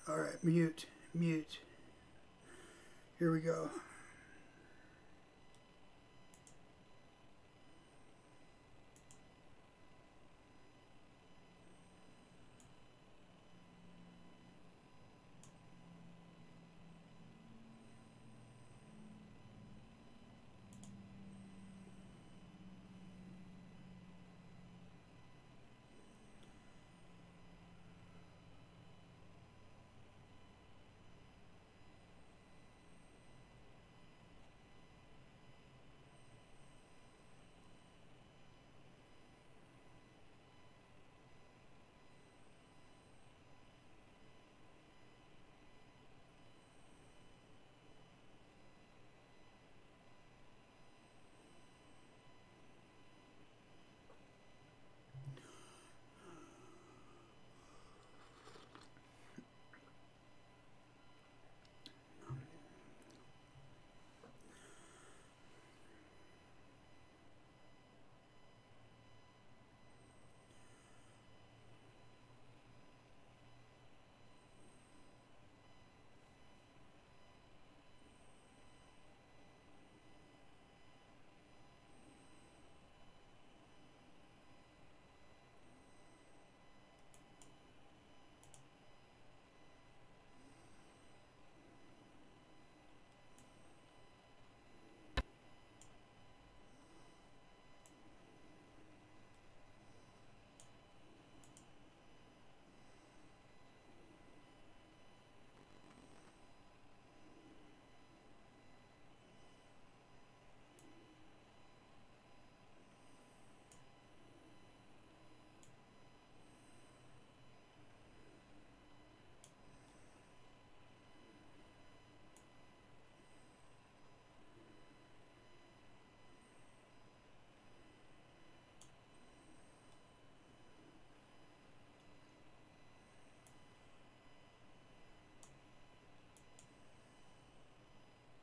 Alright, mute. Mute. Here we go.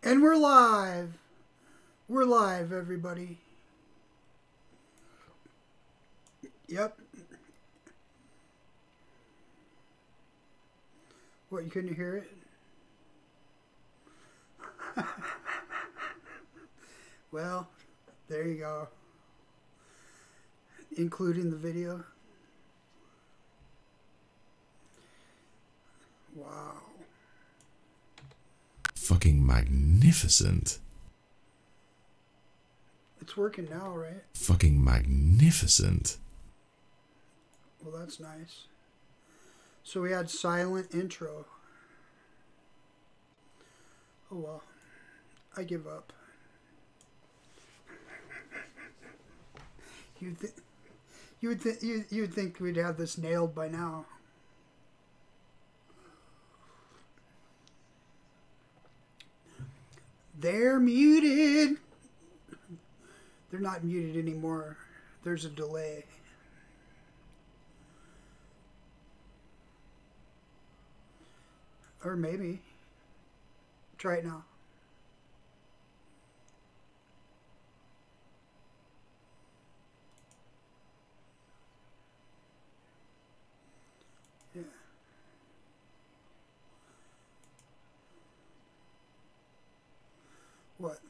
And we're live. We're live, everybody. Yep. What, you couldn't hear it? Well, there you go. Including the video. Wow. Fucking magnificent. It's working now, right? Fucking magnificent. Well, that's nice. So we had silent intro. Oh well. I give up. You'd think we'd have this nailed by now. They're muted. They're not muted anymore. There's a delay. Or maybe. Try it now. Yeah. What?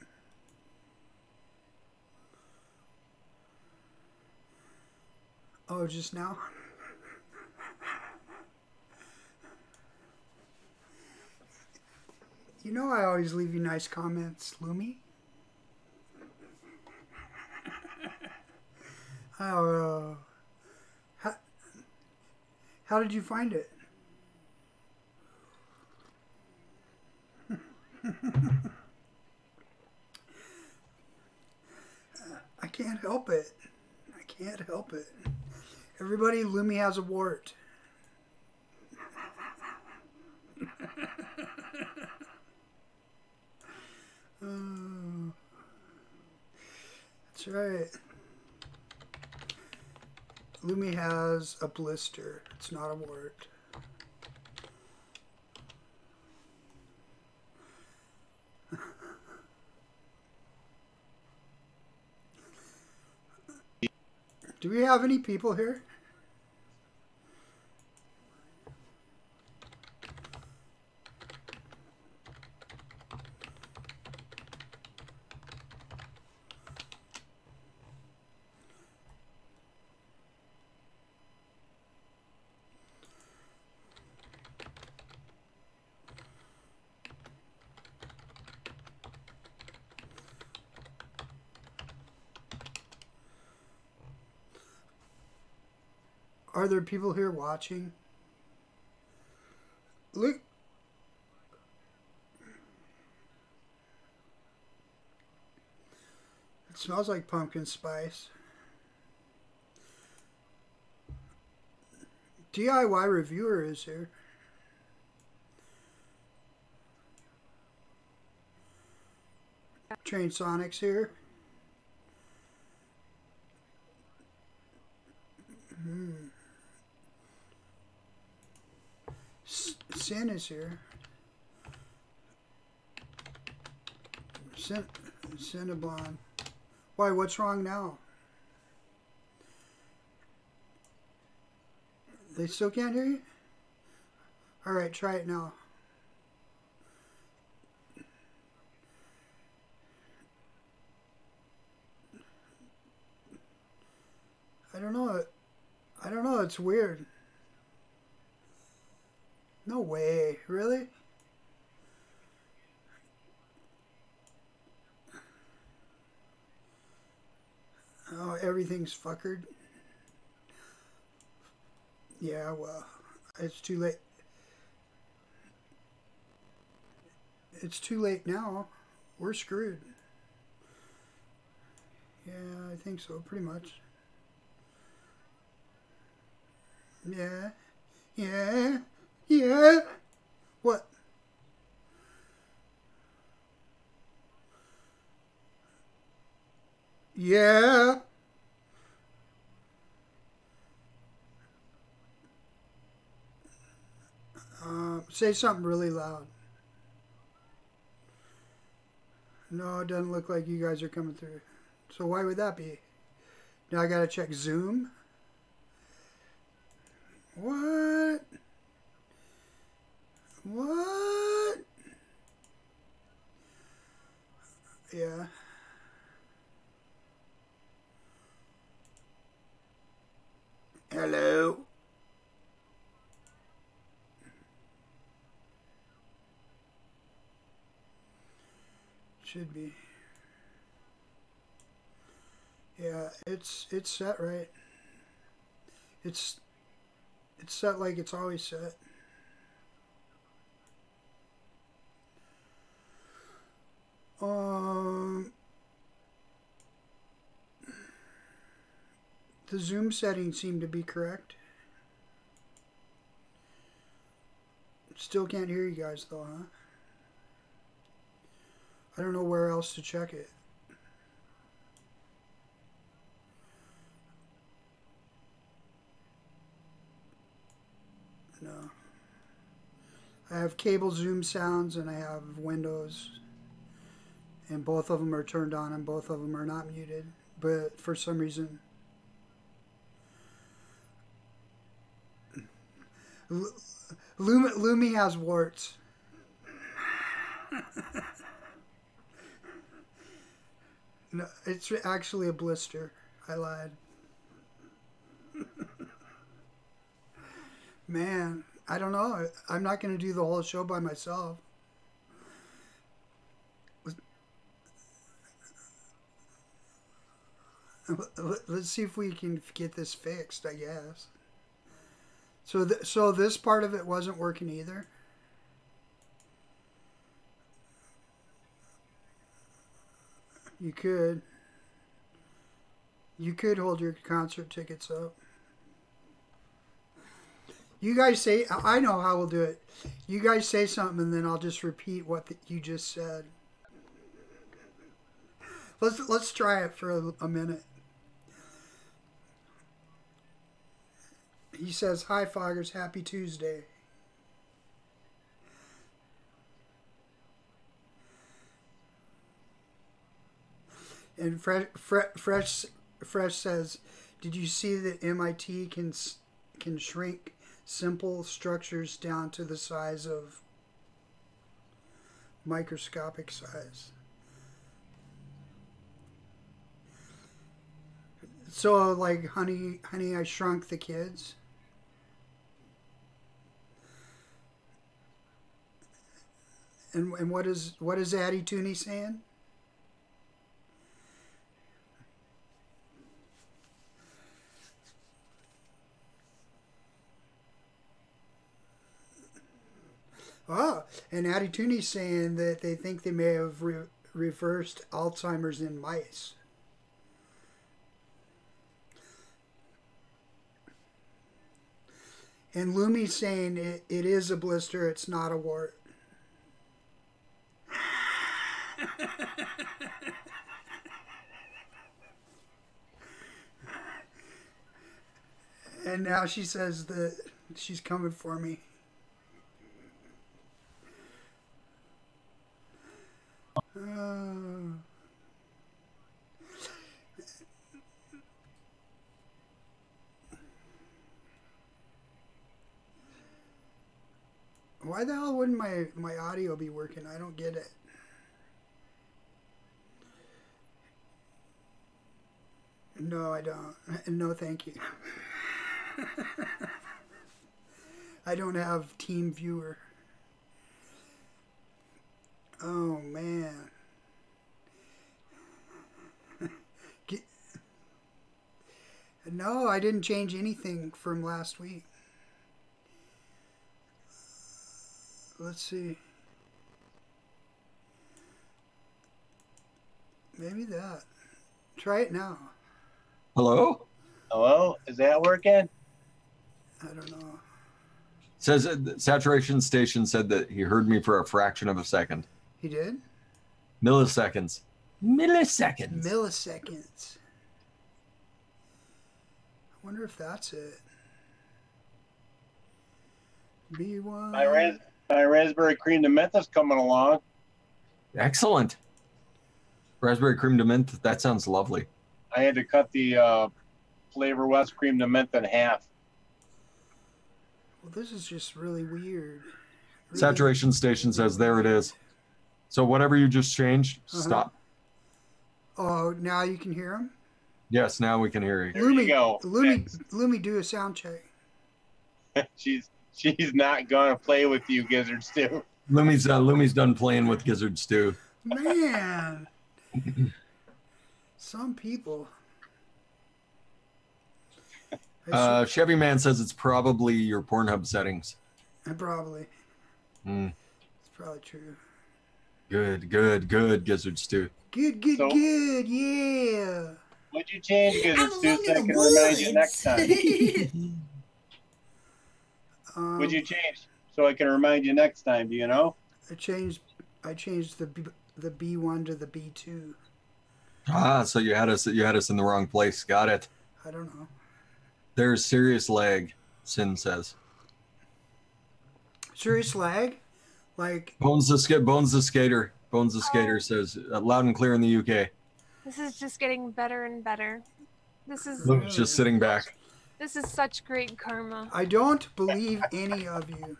Oh, just now? You know I always leave you nice comments, Lumi. Oh, how did you find it? I can't help it. I can't help it. Everybody, Lumi has a wart. That's right. Lumi has a blister. It's not a wart. Do we have any people here? Are there people here watching? Look. It smells like pumpkin spice. DIY reviewer is here. Train Sonic's here. Sin is here. Cinnabon. Why, what's wrong now? They still can't hear you? Alright, try it now. I don't know. I don't know, it's weird. No way, really? Oh, everything's fuckered. Yeah, well, it's too late. It's too late now. We're screwed. Yeah, I think so, pretty much. Yeah. Yeah. Yeah. What? Yeah. Say something really loud. No, it doesn't look like you guys are coming through. So why would that be? Now I gotta check Zoom. What? What? Yeah. Hello. Should be. Yeah, it's set right. It's set like it's always set. The zoom settings seem to be correct. Still can't hear you guys though, huh? I don't know where else to check it. No. I have cable zoom sounds and I have Windows. And both of them are turned on and both of them are not muted. But for some reason... Lumi has warts. No, it's actually a blister. I lied. Man, I don't know. I'm not going to do the whole show by myself. Let's see if we can get this fixed, I guess. So this part of it wasn't working either? You could hold your concert tickets up. You guys say, I know how we'll do it. You guys say something and then I'll just repeat what you just said. Let's try it for a minute. He says, "Hi Foggers, happy Tuesday." And Fresh says, "Did you see that MIT can shrink simple structures down to the size of microscopic size?" So, like, Honey, I Shrunk the Kids. And what is Addie Tooney saying? And Detuning saying that they think they may have reversed Alzheimer's in mice. And Lumi saying it is a blister, it's not a wart. And now she says that she's coming for me. Why the hell wouldn't my audio be working? I don't get it. No, I don't. No, thank you. I don't have TeamViewer. Oh, man. No, I didn't change anything from last week. Let's see. Maybe that. Try it now. Hello? Hello? Is that working? I don't know. Says saturation station said that he heard me for a fraction of a second. He did? Milliseconds. Milliseconds. Milliseconds. I wonder if that's it. B1. My raspberry cream to mint is coming along. Excellent. Raspberry cream to mint. That sounds lovely. I had to cut the Flavor West cream to mint in half. Well, this is just really weird. Really Saturation station says there it is. So whatever you just changed, stop. Oh, now you can hear him? Yes, now we can hear you. There you go. Lumi, do a sound check. She's not gonna play with you, Gizzard Stew. Lumi's done playing with Gizzard Stew. Man. Some people. Chevy Man says it's probably your Pornhub settings. Probably. Mm. It's probably true. Good, Gizzard Stew. Good, yeah. What'd you change, Gizzard Stew, so I can remind you next time? What'd you change so I can remind you next time? Do you know? I changed the B1 to the B2. Ah, so you had us in the wrong place. Got it. I don't know. There's serious lag, Sin says. Serious lag? Like Bones the Skater says loud and clear in the UK. This is just getting better and better. This is Luke's just sitting back. This is such great karma. I don't believe any of you.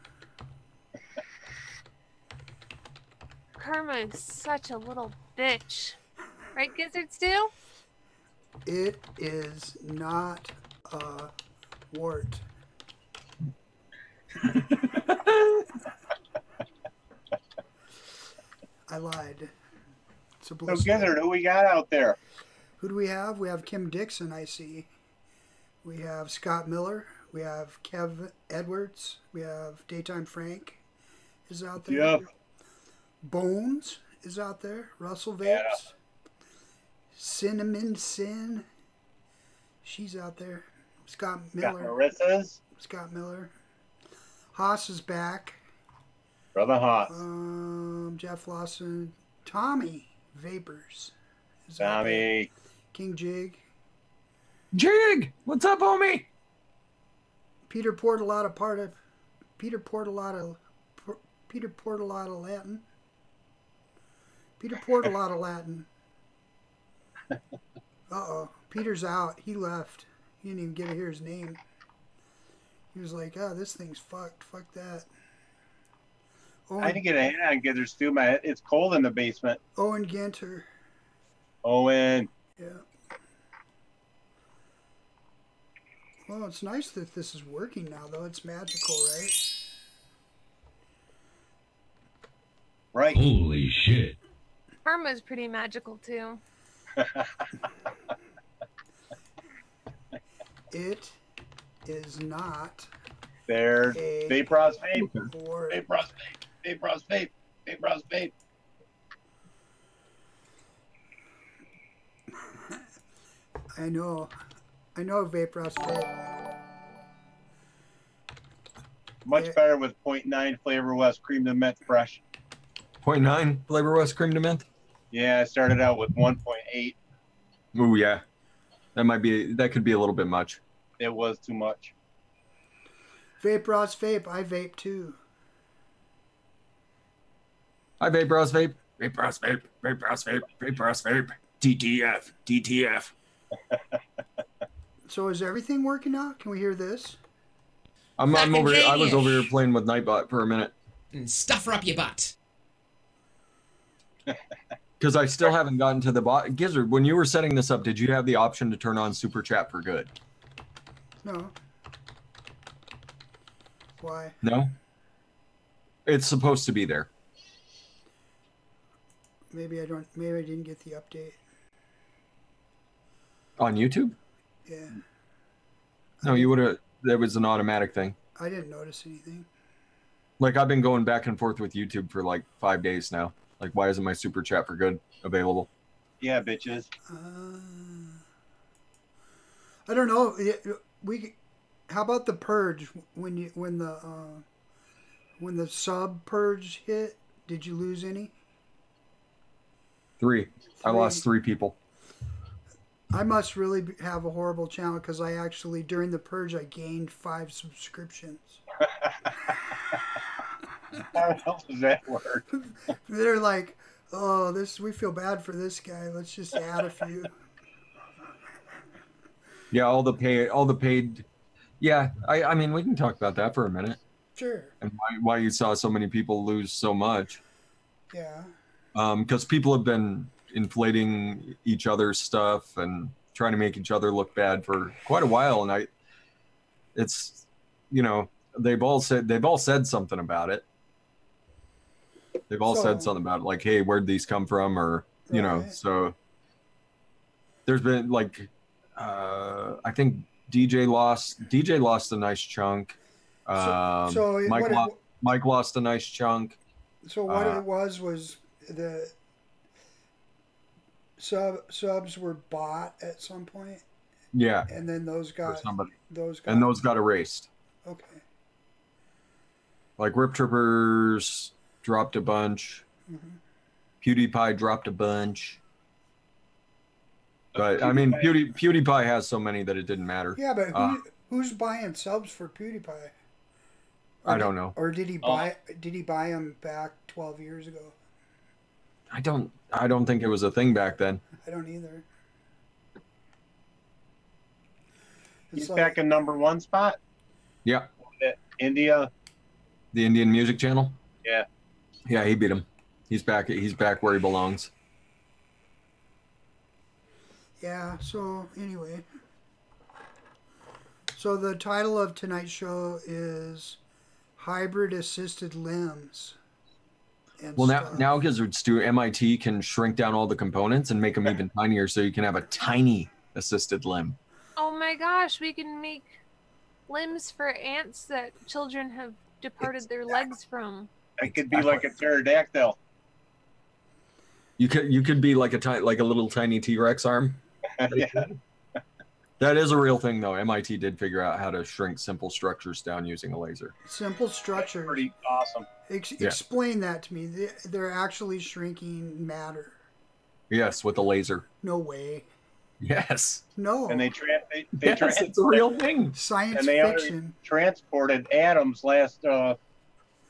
Karma is such a little bitch. Right, Gizzard Stew? It is not a wart. I lied. It's a So, Gizzard, who we got out there? Who do we have? We have Kim Dixon, I see. We have Scott Miller. We have Kev Edwards. We have Daytime Frank is out there. Yep. Bones is out there. Russell Vapes. Yeah. Cinnamon Sin. She's out there. Scott Miller. Marissa's. Scott Miller. Haas is back. Brother Haas. Jeff Lawson. Tommy Vapors. Is out Tommy. there. King Jig. Jig! What's up, homie? Peter Portalotta Peter Portalotta Latin. Peter Portalotta Latin. Uh-oh. Peter's out. He left. He didn't even get to hear his name. He was like, oh, this thing's fucked. Fuck that. Owen, I didn't get a hand on Gizzard Stew. It's cold in the basement. Owen Ginter. Owen. Yeah. Well, it's nice that this is working now, though. It's magical, right? Right. Holy shit. Karma's pretty magical, too. It is not There's a Vapor's Vape. wart. Vapor's Vape. Vape Bros vape. Vape Bros vape. I know Vape Ross vape. Much Yeah. better with 0.9 Flavor West Cream to Mint Fresh. 0.9 Flavor West Cream to Mint. Yeah, I started out with 1.8. Ooh, yeah. That could be a little bit much. It was too much. Vape Ross vape. I vape too. Hi, Vape Bros Vape. Vape Bros Vape. Vape Bros Vape. Vape Bros Vape. DTF. DTF. So is everything working out? Can we hear this? I'm over here. I was Fucking over here genius. playing with Nightbot for a minute. And stuff her up your butt. Because I still haven't gotten to the bot. Gizzard, when you were setting this up, did you have the option to turn on Super Chat for good? No. Why? No? It's supposed to be there. Maybe I didn't get the update. On YouTube? Yeah. No, you would have. That was an automatic thing. I didn't notice anything. Like, I've been going back and forth with YouTube for like 5 days now. Like, why isn't my Super Chat for good available? Yeah, bitches. I don't know. How about the purge? When the sub purge hit, did you lose any? 3. I lost 3 people. I must really have a horrible channel because I actually, during the purge, I gained 5 subscriptions. How the hell does that work? They're like, oh, we feel bad for this guy. Let's just add a few. Yeah, all the paid. Yeah, I mean, we can talk about that for a minute. Sure. And why you saw so many people lose so much. Yeah. Because people have been inflating each other's stuff and trying to make each other look bad for quite a while, and it's, you know, they've all said something about it. They've all said something about it, like, hey, where'd these come from, or you know. So there's been like, I think DJ lost a nice chunk. Mike lost a nice chunk. So what it was the subs were bought at some point. Yeah. And then those got erased. Okay. Like Rip Trippers dropped a bunch. Mm-hmm. PewDiePie dropped a bunch. But I mean, PewDiePie has so many that it didn't matter. Yeah, but who's buying subs for PewDiePie? I don't know. Or did he buy them back 12 years ago? I don't think it was a thing back then. I don't either. He's back in #1 spot. Yeah. India. The Indian music channel. Yeah. Yeah, he beat him. He's back. He's back where he belongs. Yeah. So anyway, so the title of tonight's show is Hybrid Assisted Limbs. Well, now Gizzard Stew, MIT can shrink down all the components and make them even tinier, so you can have a tiny assisted limb. Oh my gosh, we can make limbs for ants that children have departed their legs from. It could be like a pterodactyl. You could be like a little tiny T-Rex arm. Yeah. That is a real thing, though. MIT did figure out how to shrink simple structures down using a laser. Simple structures. Pretty awesome. Explain that to me. They're actually shrinking matter. Yes, with a laser. No way. Yes. No. And it's a real thing. Science and they fiction. Transported atoms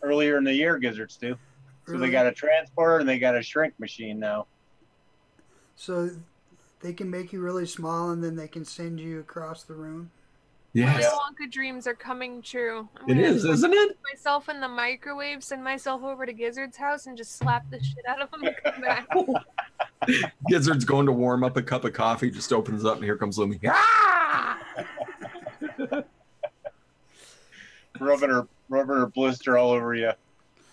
earlier in the year, Gizzards do. So they got a transporter and they got a shrink machine now. So they can make you really small and then they can send you across the room. Yes. My Wonka dreams are coming true. It is, isn't it? Myself in the microwave, send myself over to Gizzard's house and just slap the shit out of him and come back. Gizzard's going to warm up a cup of coffee, just opens up and here comes Lumi. Ah! rubbing her blister all over you.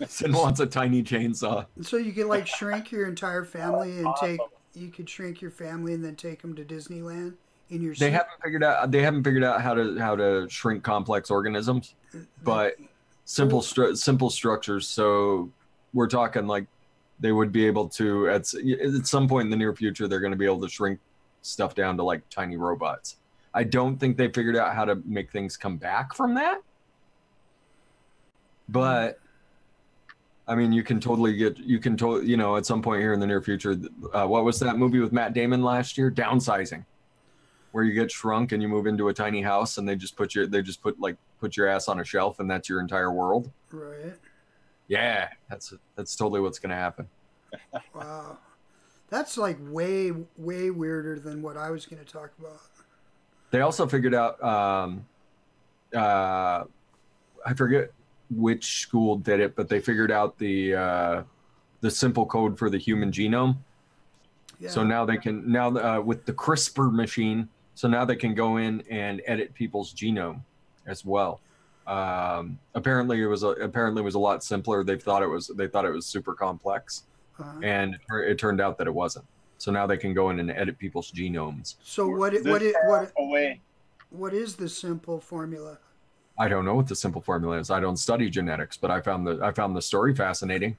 Sin wants a tiny chainsaw. So you could like shrink your entire family and awesome. you could shrink your family and then take them to Disneyland in your They haven't figured out how to shrink complex organisms, but simple structures. So we're talking like they would be able to at some point in the near future, they're going to be able to shrink stuff down to like tiny robots. I don't think they figured out how to make things come back from that, but I mean, you can totally at some point here in the near future, what was that movie with Matt Damon last year? Downsizing, where you get shrunk and you move into a tiny house and they just put your ass on a shelf and that's your entire world. Right. Yeah, that's totally what's going to happen. Wow. That's like way weirder than what I was going to talk about. They also figured out, I forget which school did it, but they figured out the simple code for the human genome. Yeah. So now they can with the CRISPR machine. So now they can go in and edit people's genome as well. Apparently it was a lot simpler. They thought it was super complex, and it turned out that it wasn't. So now they can go in and edit people's genomes. So what is the simple formula? I don't know what the simple formula is. I don't study genetics, but I found the story fascinating.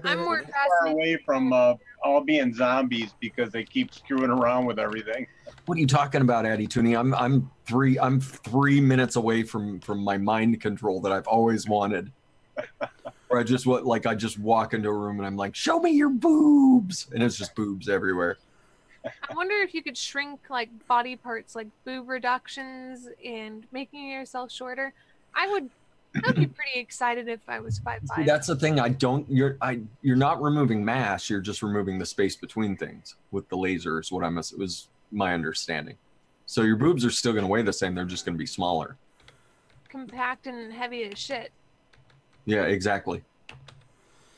I'm more far away from all being zombies because they keep screwing around with everything. What are you talking about, Detuning? I'm 3 minutes away from my mind control that I've always wanted. Where I just walk into a room and I'm like, show me your boobs, and it's just boobs everywhere. I wonder if you could shrink like body parts, like boob reductions and making yourself shorter. I'd be pretty excited if I was 5'5". See, that's the thing. You're not removing mass. You're just removing the space between things with the lasers. It was my understanding. So your boobs are still going to weigh the same. They're just going to be smaller. Compact and heavy as shit. Yeah, exactly.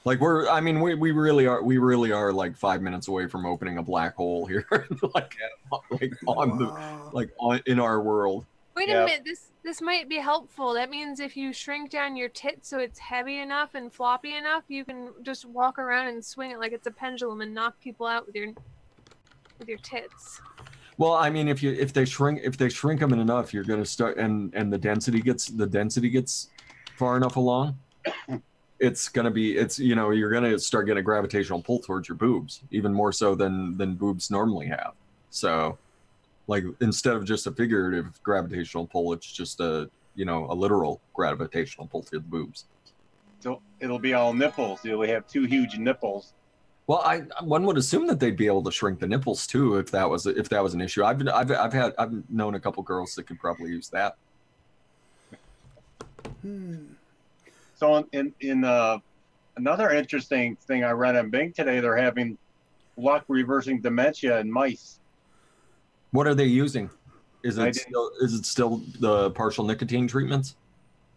Like we really are like 5 minutes away from opening a black hole here, in our world. Wait a minute, this might be helpful. That means if you shrink down your tit so it's heavy enough and floppy enough, you can just walk around and swing it like it's a pendulum and knock people out with your tits. Well, I mean, if they shrink them enough, you're gonna start and the density gets far enough along. You're gonna start getting a gravitational pull towards your boobs, even more so than boobs normally have. So, like, instead of just a figurative gravitational pull, it's just a literal gravitational pull to the boobs. So it'll be all nipples. You'll have two huge nipples. Well, one would assume that they'd be able to shrink the nipples too if that was an issue. I've known a couple girls that could probably use that. So in another interesting thing I read on Bing today, they're having luck reversing dementia in mice. What are they using? Is it still the partial nicotine treatments?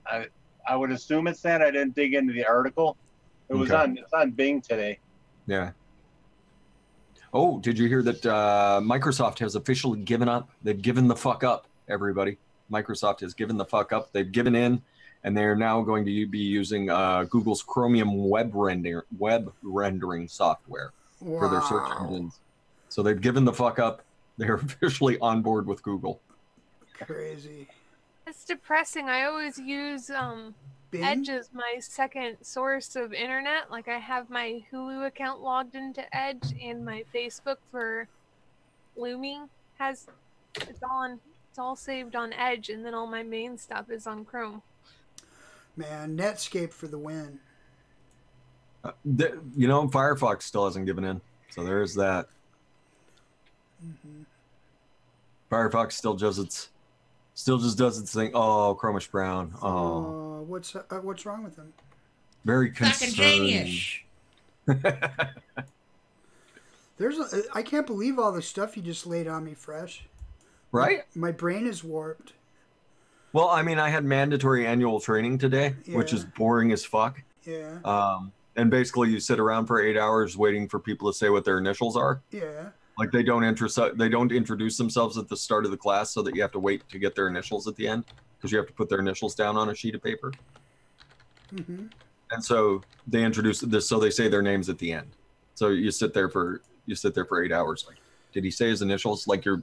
I would assume it's that. I didn't dig into the article. It's on Bing today. Yeah. Oh, did you hear that Microsoft has officially given up? They've given the fuck up, everybody. Microsoft has given the fuck up. They've given in, and they're now going to be using Google's Chromium web rendering software for their search engines. So they've given the fuck up. They're officially on board with Google. Crazy. It's depressing. I always use Edge as my second source of internet. Like, I have my Hulu account logged into Edge, and my Facebook for Lumi it's all saved on Edge, and then all my main stuff is on Chrome. Man, Netscape for the win. Firefox still hasn't given in, so there's that. Mm-hmm. Firefox still just does its thing. Oh, Chromish Brown. Oh, what's wrong with him? Very concerned. Genius. I can't believe all the stuff you just laid on me, Fresh. Right? My brain is warped. Well, I mean, I had mandatory annual training today, which is boring as fuck. Yeah. And basically, you sit around for 8 hours waiting for people to say what their initials are. Yeah. Like, they don't introduce themselves at the start of the class, so that you have to wait to get their initials at the end, because you have to put their initials down on a sheet of paper. Mm-hmm. And so they introduce this, so they say their names at the end. So you sit there for 8 hours. Like, did he say his initials? Like, you're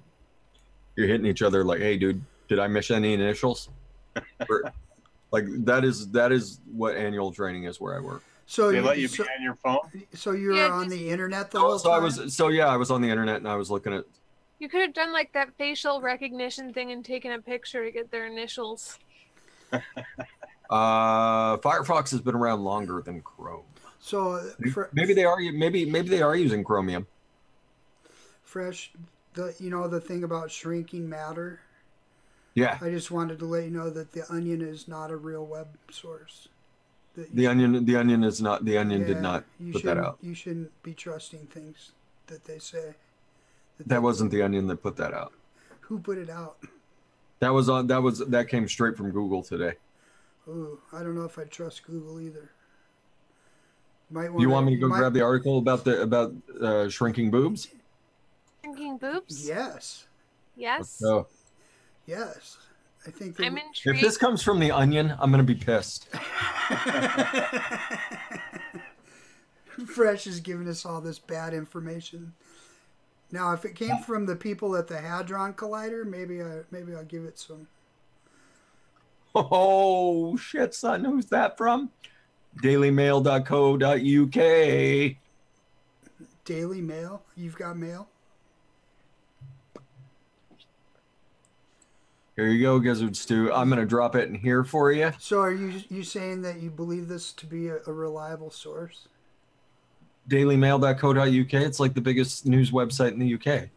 hitting each other like, hey, dude, did I miss any initials? Like that is what annual training is where I work. So They let you be on your phone? So you were Yeah, on just- the internet the Oh, whole so time? I was on the internet and I was looking at. You could have done like that facial recognition thing and taken a picture to get their initials. Firefox has been around longer than Chrome. So Maybe they are using Chromium. Fresh, the thing about shrinking matter. Yeah. I just wanted to let you know that the Onion is not a real web source. The Onion is not. The Onion did Yeah, not you put that shouldn't- out. You shouldn't be trusting things that they say. That wasn't the Onion that put that out. Who put it out? That came straight from Google today. Ooh, I don't know if I trust Google either. Do you want me to go grab the article about shrinking boobs? Shrinking boobs? Yes. Yes. Oh. Yes. I think I'm If intrigued. this comes from the Onion, I'm gonna be pissed. Fresh is giving us all this bad information. Now, if it came from the people at the Hadron Collider, maybe I'll give it some. Oh shit, son! Who's that from? DailyMail.co.uk. Daily Mail? You've got mail? Here you go, Gizzard Stew. I'm gonna drop it in here for you. So are you saying that you believe this to be a reliable source? DailyMail.co.uk. It's like the biggest news website in the UK.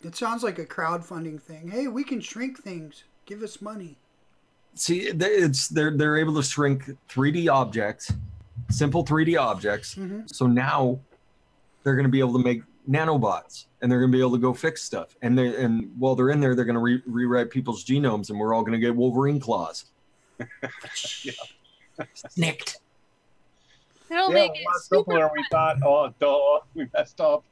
It sounds like a crowdfunding thing. Hey, we can shrink things. Give us money. See, they're able to shrink 3D objects, simple 3D objects. Mm-hmm. So now they're going to be able to make nanobots, and they're going to be able to go fix stuff. And while they're in there, they're going to rewrite people's genomes, and we're all going to get Wolverine claws. Snicked. It'll Yeah, make it super simpler. We thought, oh, duh, we messed up.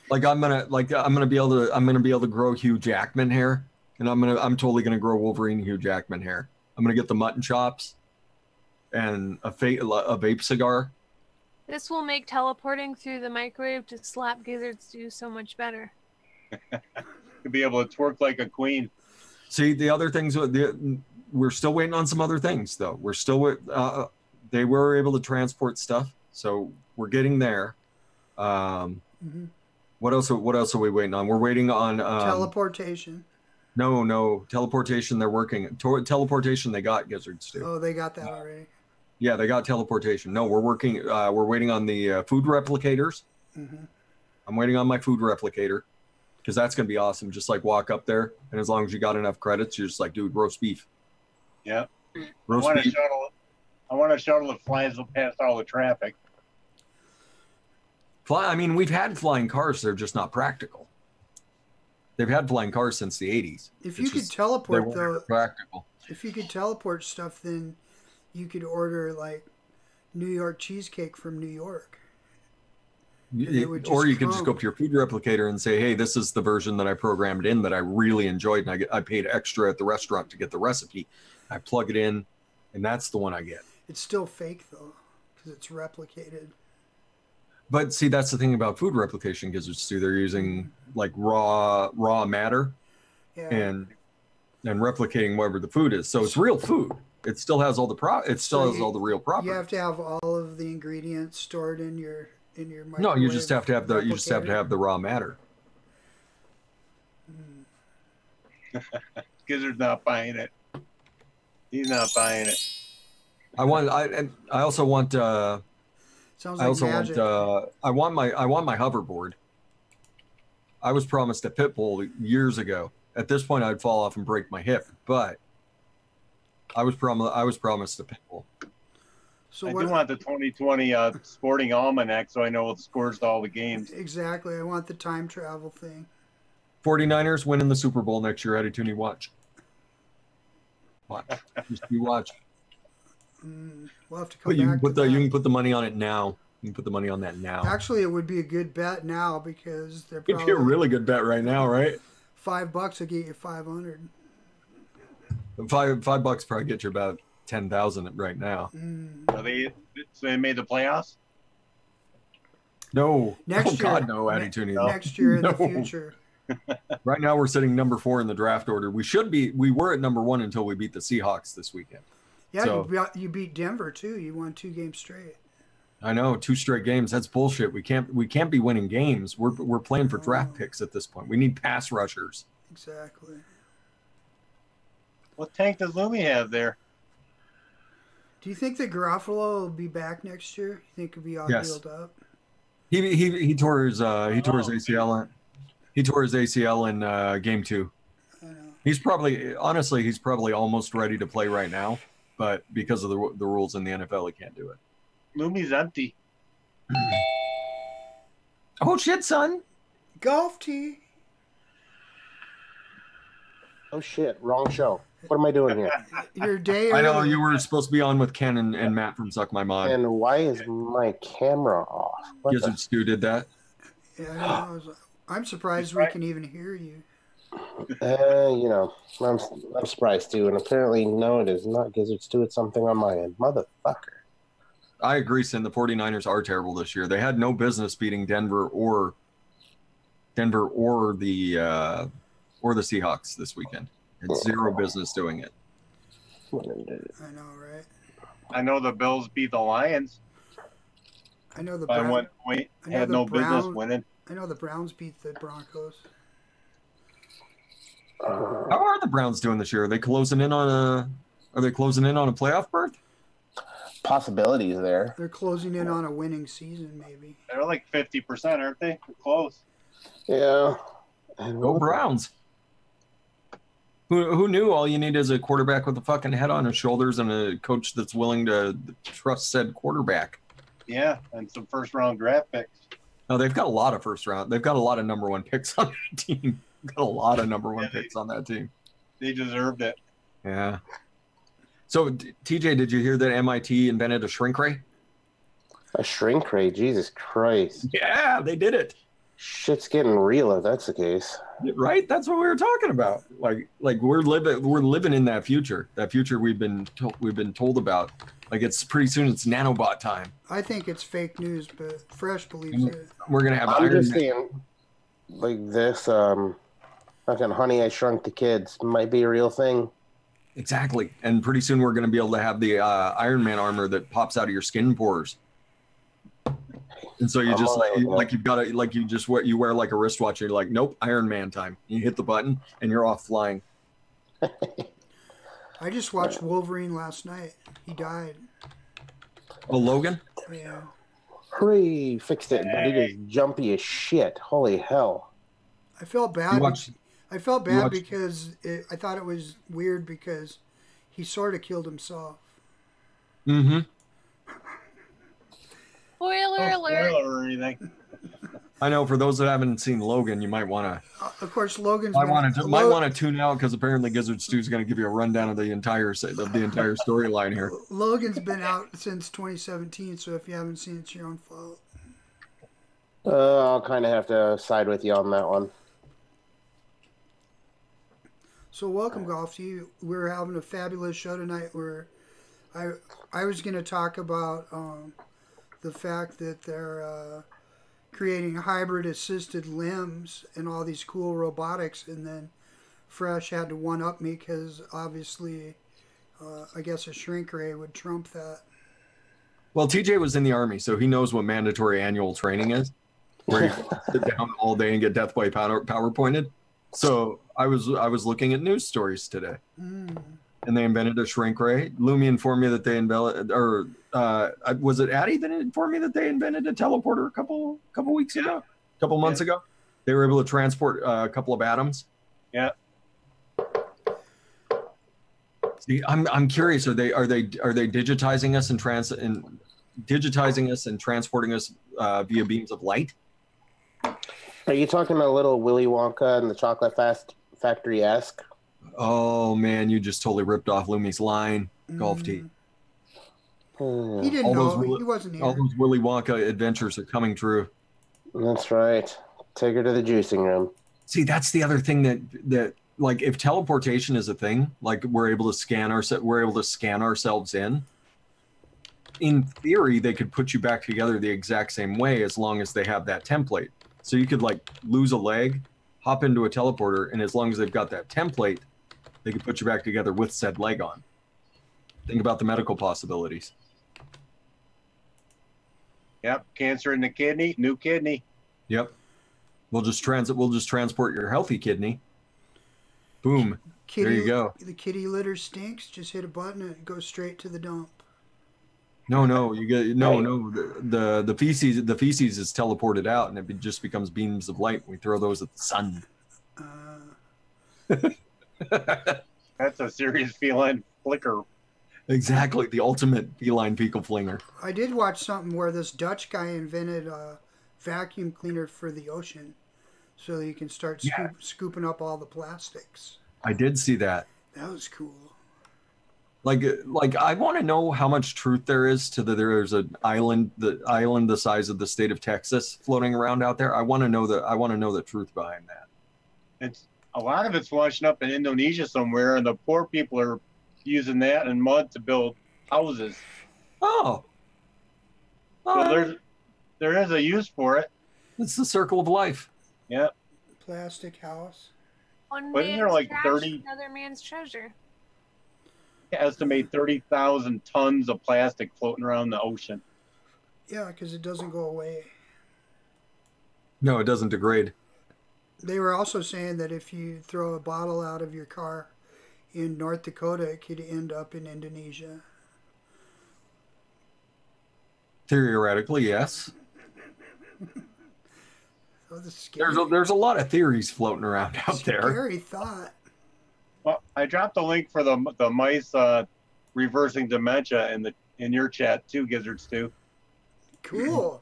Like I'm gonna be able to grow Hugh Jackman hair, and I'm totally gonna grow Wolverine Hugh Jackman hair. I'm gonna get the mutton chops, and a vape cigar. This will make teleporting through the microwave to slap Gizzard Stew so much better. To be able to twerk like a queen. See, the other things, we're still waiting on some other things though. We're still they were able to transport stuff, so we're getting there. Mm-hmm. What else are we waiting on? We're waiting on Teleportation. No, teleportation. They're working. Teleportation. They got Gizzard Stew. Oh, they got that already. Yeah, they got teleportation. No, we're working. We're waiting on the food replicators. Mm-hmm. I'm waiting on my food replicator because that's gonna be awesome. Just like walk up there, and as long as you got enough credits, you're just like, dude, roast beef. Yeah. Roast beef. I want a shuttle that flies past all the traffic. I mean, we've had flying cars. They're just not practical. They've had flying cars since the 80s. If you could teleport though, practical. if you could teleport stuff, then you could order like New York cheesecake from New York. Or you could just go up to your food replicator and say, hey, this is the version that I programmed in that I really enjoyed, and I paid extra at the restaurant to get the recipe. I plug it in, and that's the one I get. It's still fake though, because it's replicated. But see, that's the thing about food replication, Gizzard Stew. They're using like raw matter, Yeah. and replicating whatever the food is. So it's real food. It still has all the has all the real properties. You have to have all of the ingredients stored in your microwave. No, you just have to have the raw matter. Gizzard's not buying it. He's not buying it. I also want Sounds like magic. I want my hoverboard. I was promised a pit bull years ago. At this point, I'd fall off and break my hip, but I was promised a pit bull. So I do want the 2020 sporting almanac so I know the scores to all the games. Exactly. I want the time travel thing. 49ers winning the Super Bowl next year. Detuning, watch. Just you watch. We'll have to come But you back can to that. you can put the money on it now. You can put the money on that now. Actually, it would be a good bet now because they're It'd probably be a really good bet right now, right? $5 will get you 500. $5 probably get you about 10,000 right now. So they made the playoffs? No. Next Oh year. God, no, Detuning. Next year in No. the future. Right now, we're sitting number 4 in the draft order. We were at number 1 until we beat the Seahawks this weekend. Yeah, so, you beat Denver too. You won 2 games straight. I know, 2 straight games. That's bullshit. We can't be winning games. We're playing for draft picks at this point. We need pass rushers. Exactly. What tank does Lumi have there? Do you think that Garofalo will be back next year? You think he'll be all healed up? He tore his ACL. He tore his ACL in game 2. I know. He's probably almost ready to play right now, but because of the rules in the NFL, he can't do it. Lumi's empty. Oh shit, son! Golf tee. Oh shit! Wrong show. What am I doing here? Your day. I know you were supposed to be on with Ken and Matt from Suck My Mod. And why is my camera off? Gizzard Stu did that. Yeah, I'm surprised we can even hear you. You know, I'm surprised too. And apparently, no, it is not Gizzard Stu. It's something on my end, motherfucker. I agree, Sin. The 49ers are terrible this year. They had no business beating Denver or the Seahawks this weekend. It's zero business doing it. I know, right? I know the Bills beat the Lions. I know the by Browns 1 point. Had no business winning. I know the Browns beat the Broncos. How are the Browns doing this year? Are they closing in on a playoff berth? Possibilities there. They're closing in on a winning season, maybe. They're like 50%, aren't they? They're close. Yeah. Go Browns. Who knew all you need is a quarterback with a fucking head on his shoulders and a coach that's willing to trust said quarterback? Yeah, and some first-round draft picks. No, they've got a lot of first round. They've got a lot of number 1 picks on that team. Got a lot of number 1 picks on that team. They deserved it. Yeah. So, TJ, did you hear that MIT invented a shrink ray? A shrink ray? Jesus Christ. Yeah, they did it. Shit's getting real if that's the case. Right? That's what we were talking about. Like we're living in that future. That future we've been told about. Like it's pretty soon. It's nanobot time. I think it's fake news, but Fresh believes it. We're gonna have. I'm just saying, like this, fucking Honey I Shrunk the Kids might be a real thing. Exactly, and pretty soon we're gonna be able to have the Iron Man armor that pops out of your skin pores. And so you just you wear like a wristwatch. And you're like, nope, Iron Man time. You hit the button and you're off flying. I just watched Wolverine last night. He died. Oh, Logan? Yeah. Hooray, fixed it. But it is jumpy as shit. Holy hell. I felt bad. I felt bad because I thought it was weird because he sort of killed himself. Mm-hmm. Spoiler alert. Spoiler or anything. I know. For those that haven't seen Logan, you might want to. Of course, Logan's. Might want to tune out because apparently Gizzard Stu's going to give you a rundown of the entire storyline here. Logan's been out since 2017, so if you haven't seen it, it's your own fault. I'll kind of have to side with you on that one. So welcome, Golf, to you. We're having a fabulous show tonight where I was going to talk about the fact that they're creating hybrid assisted limbs and all these cool robotics, and then Fresh had to one-up me because obviously I guess a shrink ray would trump that. Well, TJ was in the Army, so he knows what mandatory annual training is, where you sit down all day and get death by PowerPointed. So I was looking at news stories today, and they invented a shrink ray. Lumi informed me that they invented, or was it Addie that informed me that they invented a teleporter a couple weeks ago, a couple months ago? They were able to transport a couple of atoms. Yeah. See, I'm curious. Are they digitizing us and transporting us via beams of light? Are you talking a little Willy Wonka and the Chocolate Factory-esque? Oh man, you just totally ripped off Lumi's line. Golf tee. He didn't know. He wasn't here. All those Willy Wonka adventures are coming true. That's right. Take her to the juicing room. See, that's the other thing that like if teleportation is a thing, like we're able to scan ourselves in. In theory, they could put you back together the exact same way as long as they have that template. So you could like lose a leg, hop into a teleporter, and as long as they've got that template, they can put you back together with said leg on. Think about the medical possibilities. Yep, cancer in the kidney, new kidney. Yep. We'll just transport your healthy kidney. Boom. There you go. The kitty litter stinks. Just hit a button and it goes straight to the dump. No, you get no. The feces is teleported out, and it just becomes beams of light. We throw those at the sun. That's a serious feline flicker. Exactly, the ultimate feline fecal flinger. I did watch something where this Dutch guy invented a vacuum cleaner for the ocean, so that you can start scooping up all the plastics. I did see that. That was cool. Like I want to know how much truth there is to there's an island, the size of the state of Texas floating around out there. I want to know the truth behind that. It's a lot of it's washing up in Indonesia somewhere, and the poor people are using that and mud to build houses. Oh. So there is a use for it. It's the circle of life. Yeah. Plastic house. One Wasn't man's there like trash, 30 another man's treasure. estimate 30,000 tons of plastic floating around the ocean. Yeah, because it doesn't go away. No, it doesn't degrade. They were also saying that if you throw a bottle out of your car in North Dakota, it could end up in Indonesia. Theoretically, yes. Oh, this is scary. There's a lot of theories floating around out there. Scary thought. Well, I dropped a link for the mice reversing dementia in your chat too, Gizzards too. Cool.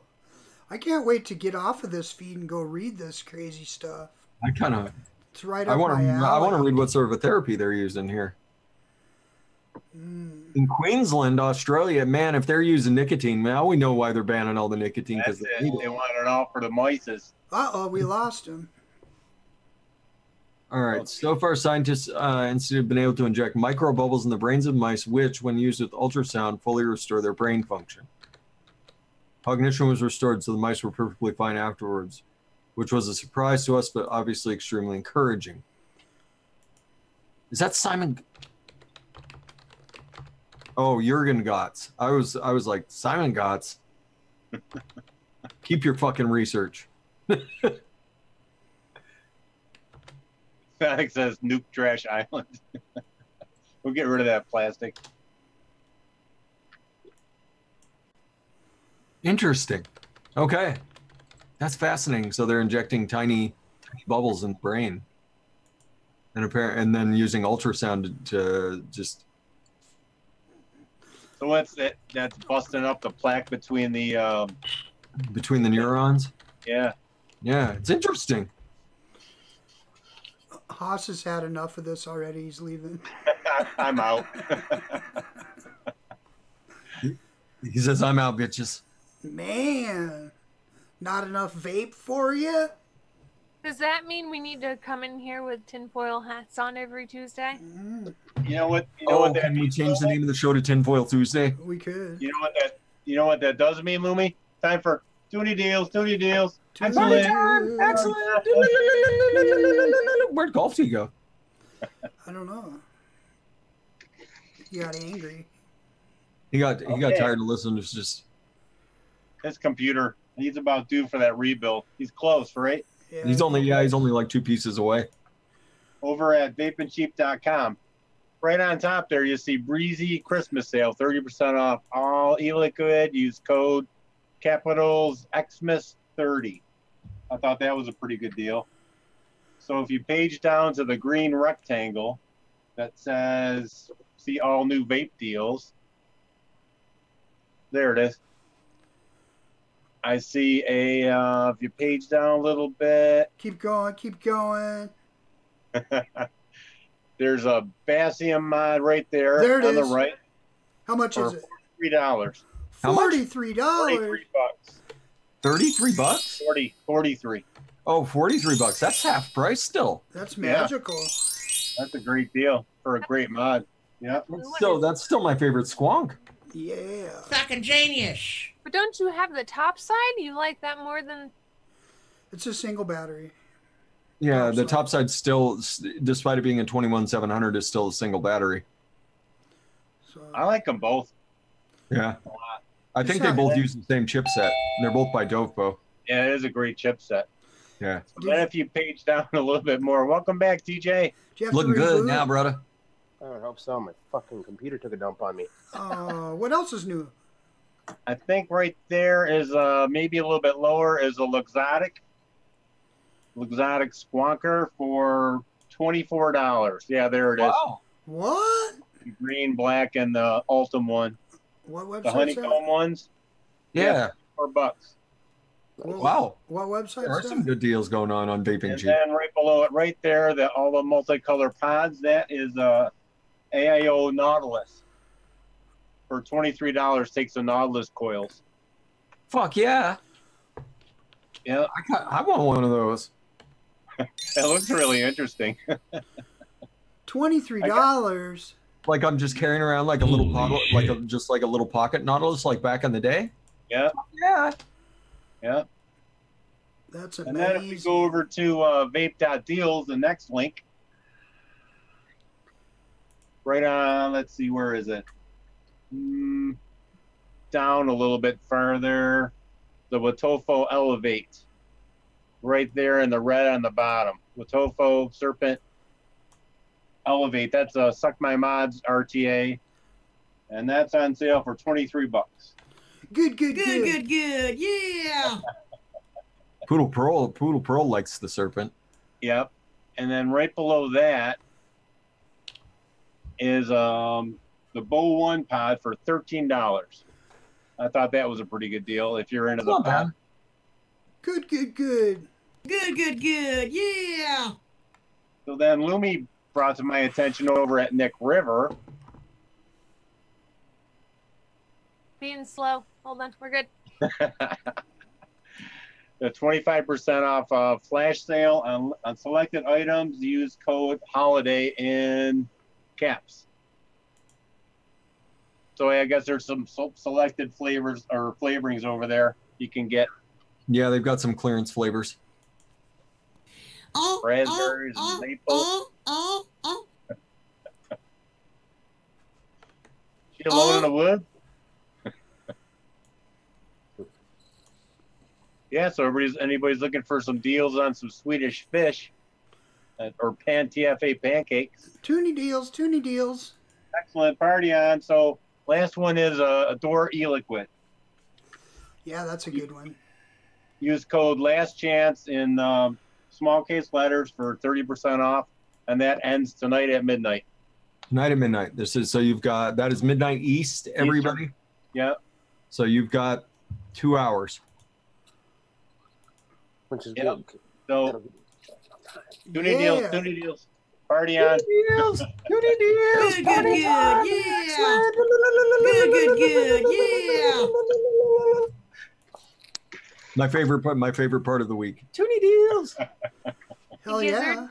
I can't wait to get off of this feed and go read this crazy stuff. It's right up my alley. I want to read what sort of a therapy they're using here. In Queensland, Australia, man, if they're using nicotine, now we know why they're banning all the nicotine. That's it. They want it all for the mices. Uh-oh, we lost him. All right. So far, scientists institute have been able to inject micro bubbles in the brains of mice, which, when used with ultrasound, fully restore their brain function. Cognition was restored, so the mice were perfectly fine afterwards, which was a surprise to us, but obviously extremely encouraging. Is that Simon? Oh, Jurgen Gotts. I was like, Simon Gotts. Keep your fucking research. Panic says nuke trash island. We'll get rid of that plastic. Interesting. Okay. That's fascinating. So they're injecting tiny bubbles in the brain. And then using ultrasound to just... So what's that? That's busting up the plaque between the... between the neurons? Yeah. Yeah, it's interesting. Haas has had enough of this already. He's leaving. I'm out. He says, I'm out, bitches. Man, not enough vape for you? Does that mean we need to come in here with tinfoil hats on every Tuesday? You know what? Can we change the name of the show to Tinfoil Tuesday? We could. You know what that does mean, Lumi? Time for Toonie Deals. Excellent. Where'd Golf Tea go? I don't know. He got angry. He got tired of listening to just... His computer. He's about due for that rebuild. He's close, right? Yeah, he's only like 2 pieces away. Over at vapingcheap.com. Right on top there, you see Breezy Christmas sale, 30% off all e-liquid. Use code capitals Xmas 30. I thought that was a pretty good deal. So if you page down to the green rectangle that says see all new vape deals, there it is. I see if you page down a little bit. Keep going. There's a Basium mod right there, there on the right. How much is it? $43. How much? $43. $43. 33 bucks? 43. Oh, 43 bucks. That's half price still. That's magical. That's a great deal for a great mod. Yeah. That's still my favorite squonk. Yeah. Fucking genius. But don't you have the top side? You like that more than... It's a single battery. Yeah, the top side still, despite it being a 21700, is still a single battery. So, I like them both. Yeah. I think they both use the same chipset. They're both by Dovpo. Yeah, it is a great chipset. Yeah. So then if you page down a little bit more, welcome back, TJ. Looking good now, brother. I don't hope so. My fucking computer took a dump on me. What else is new? I think right there is maybe a little bit lower is a Luxottic Squonker for $24. Yeah, there it is. Wow. What? The green, black, and the Ultim one. What website? The honeycomb ones. Yeah. $4. Wow. What website? There are some good deals going on Vaping And Cheap. then right below it, right there, all the multicolor pods. That is AIO Nautilus. For $23, takes the Nautilus coils. Fuck yeah. Yeah. I want one of those. It looks really interesting. $23. Like I'm just carrying around like a little pocket, just like a little pocket Nautilus, like back in the day. Yeah. Yeah. Yeah. That's amazing. And then if we go over to vape.deals, the next link. Right on, let's see, where is it? Down a little bit further. The Watofo Elevate. Right there in the red on the bottom. Watofo Serpent Elevate. That's a Suck My Mods RTA. And that's on sale for $23. Good. Yeah. Poodle Pearl likes the Serpent. Yep. And then right below that is the Bow 1 pod for $13. I thought that was a pretty good deal if you're into the pod. Good. Good. Yeah. So then Lumi brought to my attention over at Nick River. Being slow. Hold on, we're good. The 25% off flash sale on selected items. Use code HOLIDAY in caps. So I guess there's some selected flavors or flavorings over there you can get. Yeah, they've got some clearance flavors. Raspberries, maple. She alone in the woods? Yeah, so anybody's looking for some deals on some Swedish fish or pan TFA pancakes. Toonie deals. Excellent, party on. So last one is a Door e-liquid. Yeah, that's a good one. Use code last chance in small case letters for 30% off, and that ends tonight at midnight. Tonight at midnight. This is that is midnight East, everybody. Yeah. So you've got 2 hours. Which is good. So Toonie deals. Party on. Good. Yeah. Good. Yeah. My favorite part of the week. Toonie deals. Hell yeah.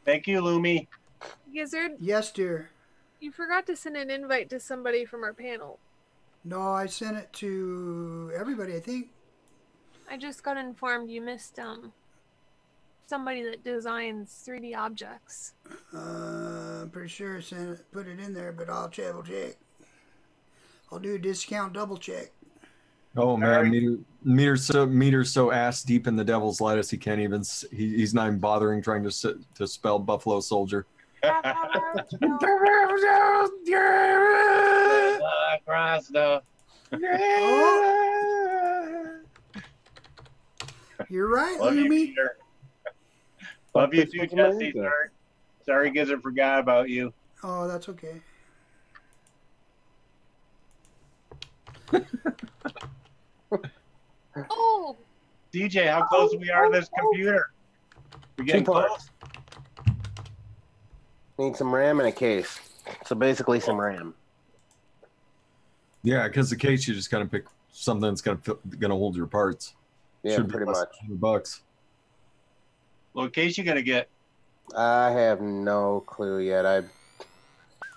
Thank you, Lumi. Gizzard, Yes, dear. you forgot to send an invite to somebody from our panel. No, I sent it to everybody, I think. I just got informed you missed somebody that designs 3D objects. I'm pretty sure I put it in there, but I'll double check. I'll do a discount double check. Oh man, Meter's so ass deep in the devil's lettuce he can't even he's not even bothering trying to spell Buffalo Soldier. You're right, Love you, Lumi. Peter. Love you too, Jesse. Sorry, Gizzard forgot about you. Oh, that's okay. Oh! DJ, how close we are to this computer? We're getting close. Need some RAM in a case. So basically some RAM. Yeah, because the case you just gotta pick something that's gonna hold your parts. Yeah, Should pretty be less much. than $100. What case you gonna get? I have no clue yet. I'm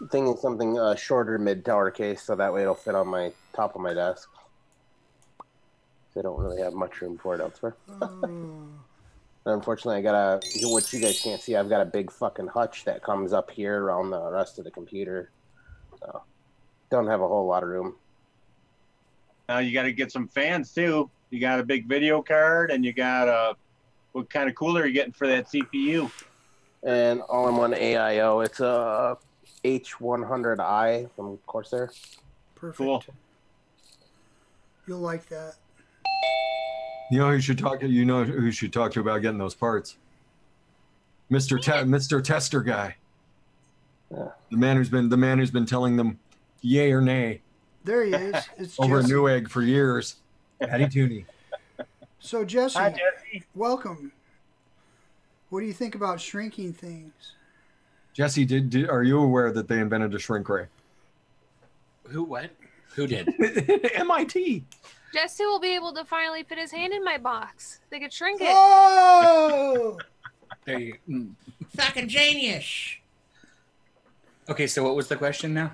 thinking something shorter mid-tower case, so that way it'll fit on my top of my desk. They don't really have much room for it elsewhere. Unfortunately, I got a, what you guys can't see, I've got a big fucking hutch that comes up here around the rest of the computer. So, don't have a whole lot of room. Now you got to get some fans too. You got a big video card, and you got a, what kind of cooler are you getting for that CPU? And all-in-one AIO. It's a H100i from Corsair. Perfect. Cool. You'll like that. You know who should talk. You know who should talk to about getting those parts. Mr. Tester guy. Yeah. The man who's been telling them, yay or nay. There he is. It's Over Jesse. a Newegg for years. Detuning. So Jesse, Hi, Jesse. welcome. What do you think about shrinking things? Jesse, are you aware that they invented a shrink ray? Who? What? Who did? MIT. Jesse will be able to finally fit his hand in my box. They could shrink it. Oh! There you. Fucking genius. Okay, so what was the question now?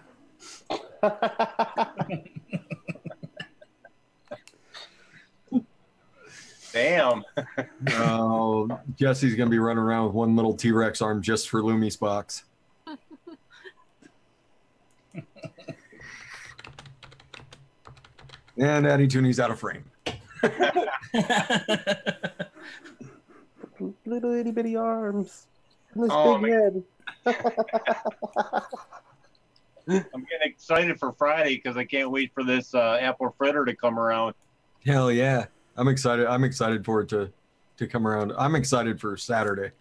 Damn. Oh, Jesse's gonna be running around with one little T-Rex arm just for Lumi's box. And Detuning's out of frame. Little itty bitty arms. And this Oh, big head. I'm getting excited for Friday because I can't wait for this apple fritter to come around. Hell yeah. I'm excited. I'm excited for it to come around. I'm excited for Saturday.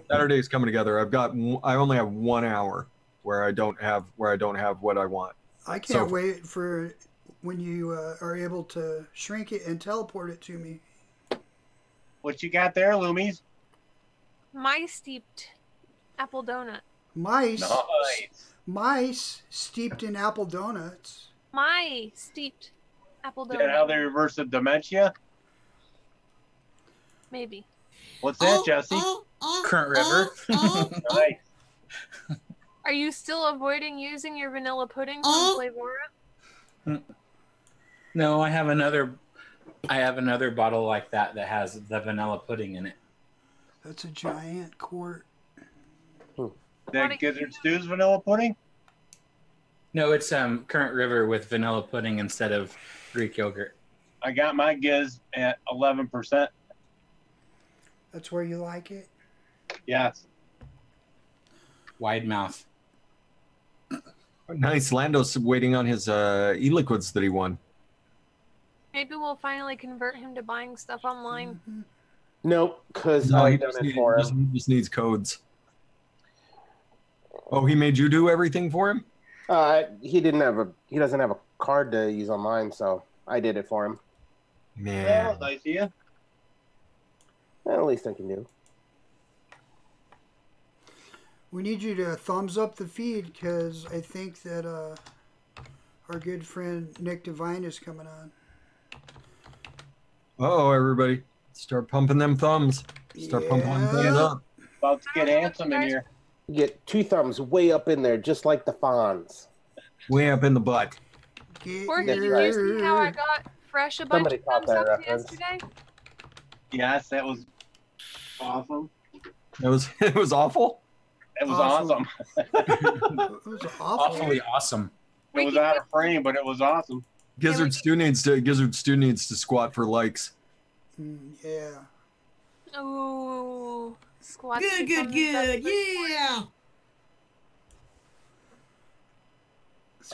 Saturday's coming together. I only have 1 hour where I don't have what I want. I can't wait for when you are able to shrink it and teleport it to me. What you got there, Lumis? My steeped apple donut. Mice. Nice. Mice steeped in apple donuts. My steeped apple Is that how donut. they reverse the dementia? Maybe. What's that, Jesse? Current River. Nice. Are you still avoiding using your vanilla pudding from Flavora? No, I have another bottle like that has the vanilla pudding in it. That's a giant quart. That Gizzard Stew's vanilla pudding? No, it's Current River with vanilla pudding instead of Greek yogurt. I got my Giz at 11%. That's where you like it? Yes. Wide mouth. Nice. Lando's waiting on his e-liquids that he won. Maybe we'll finally convert him to buying stuff online. Mm-hmm. Nope, because No, I've done it for him. Just needs codes. Oh, he made you do everything for him? He doesn't have a card to use online, so I did it for him. Man. Yeah, nice of you. Well, at least I can do. We need you to thumbs up the feed because I think that our good friend Nick Devine is coming on. Uh-oh, everybody. Start pumping them thumbs. Start pumping them thumbs up. About to get handsome in here. You get 2 thumbs way up in there, just like the Fonz. Way up in the butt. Borgne, did you see how I got fresh a bunch Somebody of caught thumbs that up reference. yesterday? Yes, that was awesome. It was awful. It was awesome. It was awful. Awfully awesome. It was out of frame, but it was awesome. Gizzard Stew needs to squat for likes. Yeah. Ooh, squat. Good. Yeah.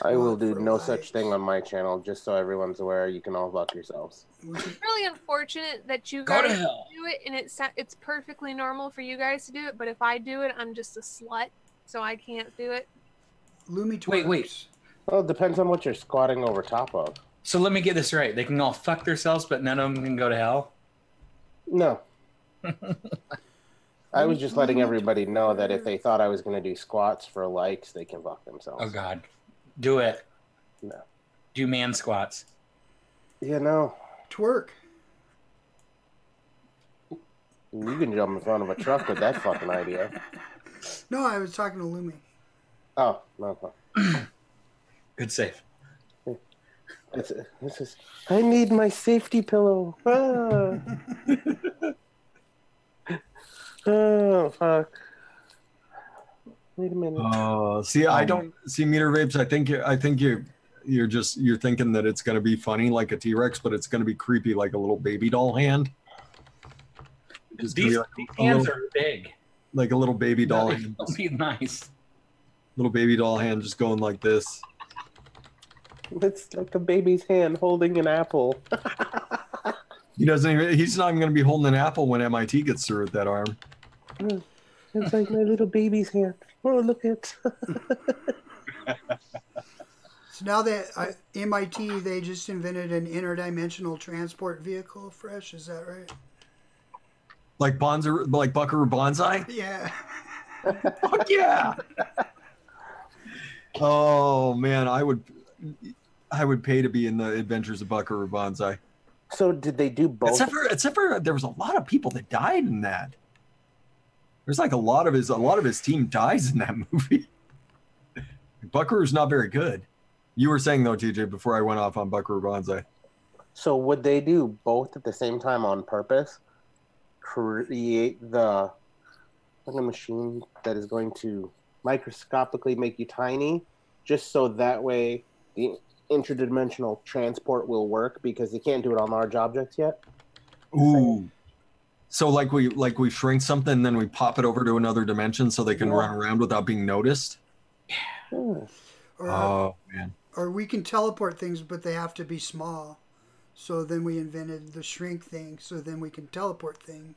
I will do for no life. such thing on my channel, just so everyone's aware. You can all fuck yourselves. It's really unfortunate that you Go to guys hell. do it, and it's perfectly normal for you guys to do it. But if I do it, I'm just a slut, so I can't do it. Lumi twerks. Wait. Well, it depends on what you're squatting over top of. So let me get this right. They can all fuck themselves, but none of them can go to hell? No. I was just letting everybody know that if they thought I was going to do squats for likes, they can fuck themselves. Oh, God. Do it. No. Do man squats. Yeah, no. Twerk. You can jump in front of a truck with that fucking idea. No, I was talking to Lumi. Oh, no. Good save. This is. I need my safety pillow. Ah. Oh, fuck. Wait a minute. See, I don't see meter vapes. I think you're thinking that it's going to be funny like a T-Rex, but it's going to be creepy like a little baby doll hand. These hands are big. Like a little baby doll hand. That'll be nice. Little baby doll hand just going like this. It's like a baby's hand holding an apple. He's not even going to be holding an apple when MIT gets through with that arm. It's like my little baby's hand. Oh, look at. So now that MIT, they just invented an interdimensional transport vehicle. Fresh, is that right? Like Buckaroo Banzai? Yeah. Fuck yeah! Oh man, I would pay to be in the Adventures of Buckaroo Banzai. So did they do both? Except for there was a lot of people that died in that. There's like a lot of his team dies in that movie. Buckaroo's not very good. You were saying though, TJ, before I went off on Buckaroo Banzai. So would they do both at the same time on purpose? Create the machine that is going to microscopically make you tiny, just so that way the interdimensional transport will work, because they can't do it on large objects yet. Ooh. So like we shrink something and then we pop it over to another dimension so they can run around without being noticed. Yeah. Oh man. Or we can teleport things, but they have to be small. So then we invented the shrink thing, so then we can teleport things.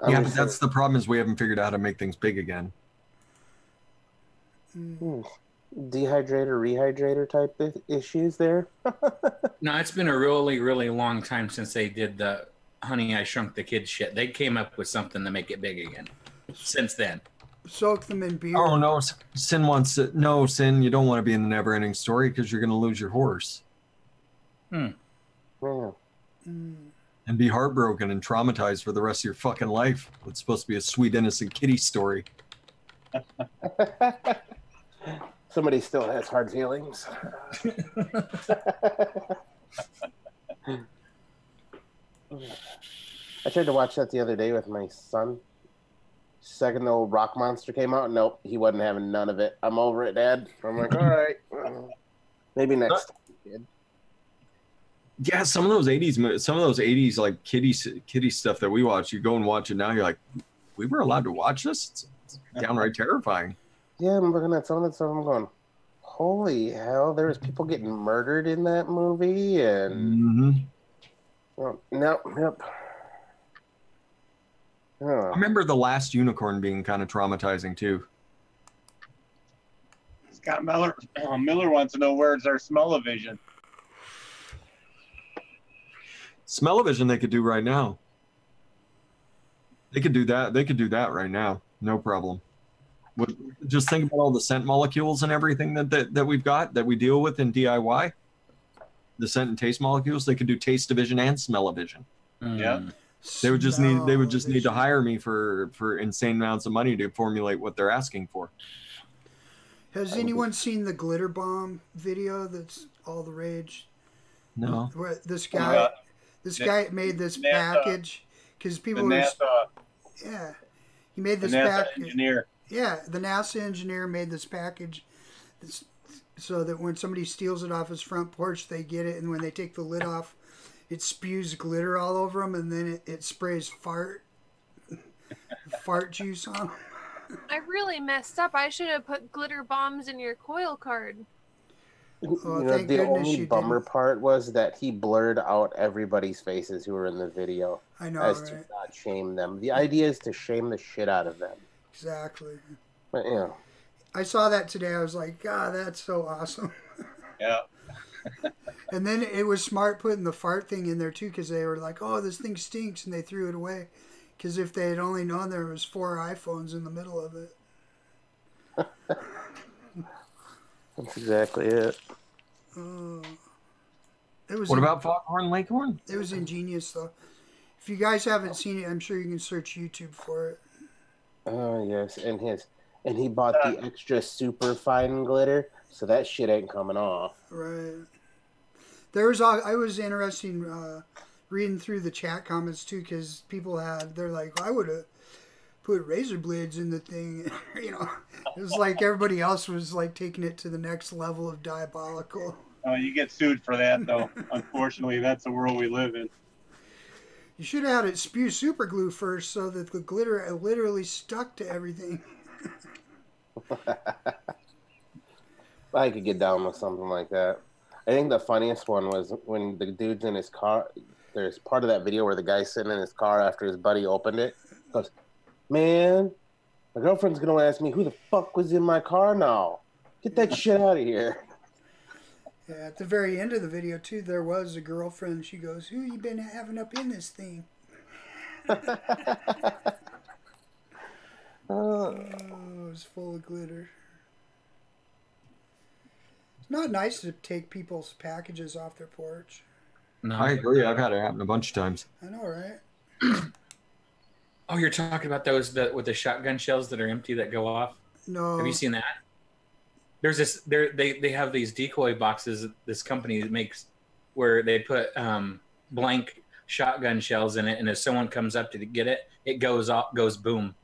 Yeah, but that's the problem, is we haven't figured out how to make things big again. Dehydrator, rehydrator type issues there. No, it's been a really, really long time since they did the Honey, I Shrunk the Kids shit. They came up with something to make it big again. Since then. Soak them in beer. Oh no, Sin wants it. No, Sin, you don't want to be in the never-ending story because you're going to lose your horse. Yeah. And be heartbroken and traumatized for the rest of your fucking life. It's supposed to be a sweet, innocent kitty story. Somebody still has hard feelings. I tried to watch that the other day with my son. Second the old rock monster came out, nope, he wasn't having none of it. I'm over it, Dad. I'm like, all right, maybe next time, kid. Yeah, some of those '80s like kitty stuff that we watch, you go and watch it now, you're like, we were allowed to watch this? It's downright terrifying. Yeah, I'm looking at some of that stuff, I'm going, holy hell, there was people getting murdered in that movie, and well, nope. I remember The Last Unicorn being kind of traumatizing too. Scott Miller wants to know, where's our Smellivision? Smellivision they could do right now. They could do that. They could do that right now. No problem. Just think about all the scent molecules and everything that we've got, that we deal with in DIY. The scent and taste molecules. They could do taste division and smell-o-vision. Yeah. They would just need to hire me for insane amounts of money to formulate what they're asking for. Has anyone seen the glitter bomb video that's all the rage? No. Where this guy made this package because people were he made this package. Engineer. Yeah, the NASA engineer made this package so that when somebody steals it off his front porch, they get it, and when they take the lid off, it spews glitter all over them, and then it sprays fart juice on them. I really messed up. I should have put glitter bombs in your coil card. The only bummer part was that he blurred out everybody's faces who were in the video. I know, as right? to not shame them. The idea is to shame the shit out of them. Exactly. But, yeah. I saw that today. I was like, God, that's so awesome. Yeah. And then it was smart putting the fart thing in there too, because they were like, "Oh, this thing stinks," and they threw it away. Because if they had only known there was 4 iPhones in the middle of it. That's exactly it. What about Foghorn Leghorn? It was ingenious, though. If you guys haven't seen it, I'm sure you can search YouTube for it. Oh yes, and he bought the extra super fine glitter, so that shit ain't coming off. Right. I was interested reading through the chat comments too, because people they're like, I would have put razor blades in the thing. You know, it was like everybody else was like taking it to the next level of diabolical. Oh, you get sued for that, though. Unfortunately, that's the world we live in. You should have had it spew super glue first so that the glitter literally stuck to everything. I could get down with something like that. I think the funniest one was when the dude's in his car. There's part of that video where the guy's sitting in his car after his buddy opened it. He goes, man, my girlfriend's going to ask me who the fuck was in my car now. Get that shit out of here. Yeah, at the very end of the video, too, there was a girlfriend. She goes, who you been having up in this thing? Oh, it was full of glitter. It's not nice to take people's packages off their porch. No, I agree. I've had it happen a bunch of times. I know, right? Oh, you're talking about those with the shotgun shells that are empty that go off? No. Have you seen that? There's this. They have these decoy boxes. This company makes where they put blank shotgun shells in it, and if someone comes up to get it, it goes off, goes boom,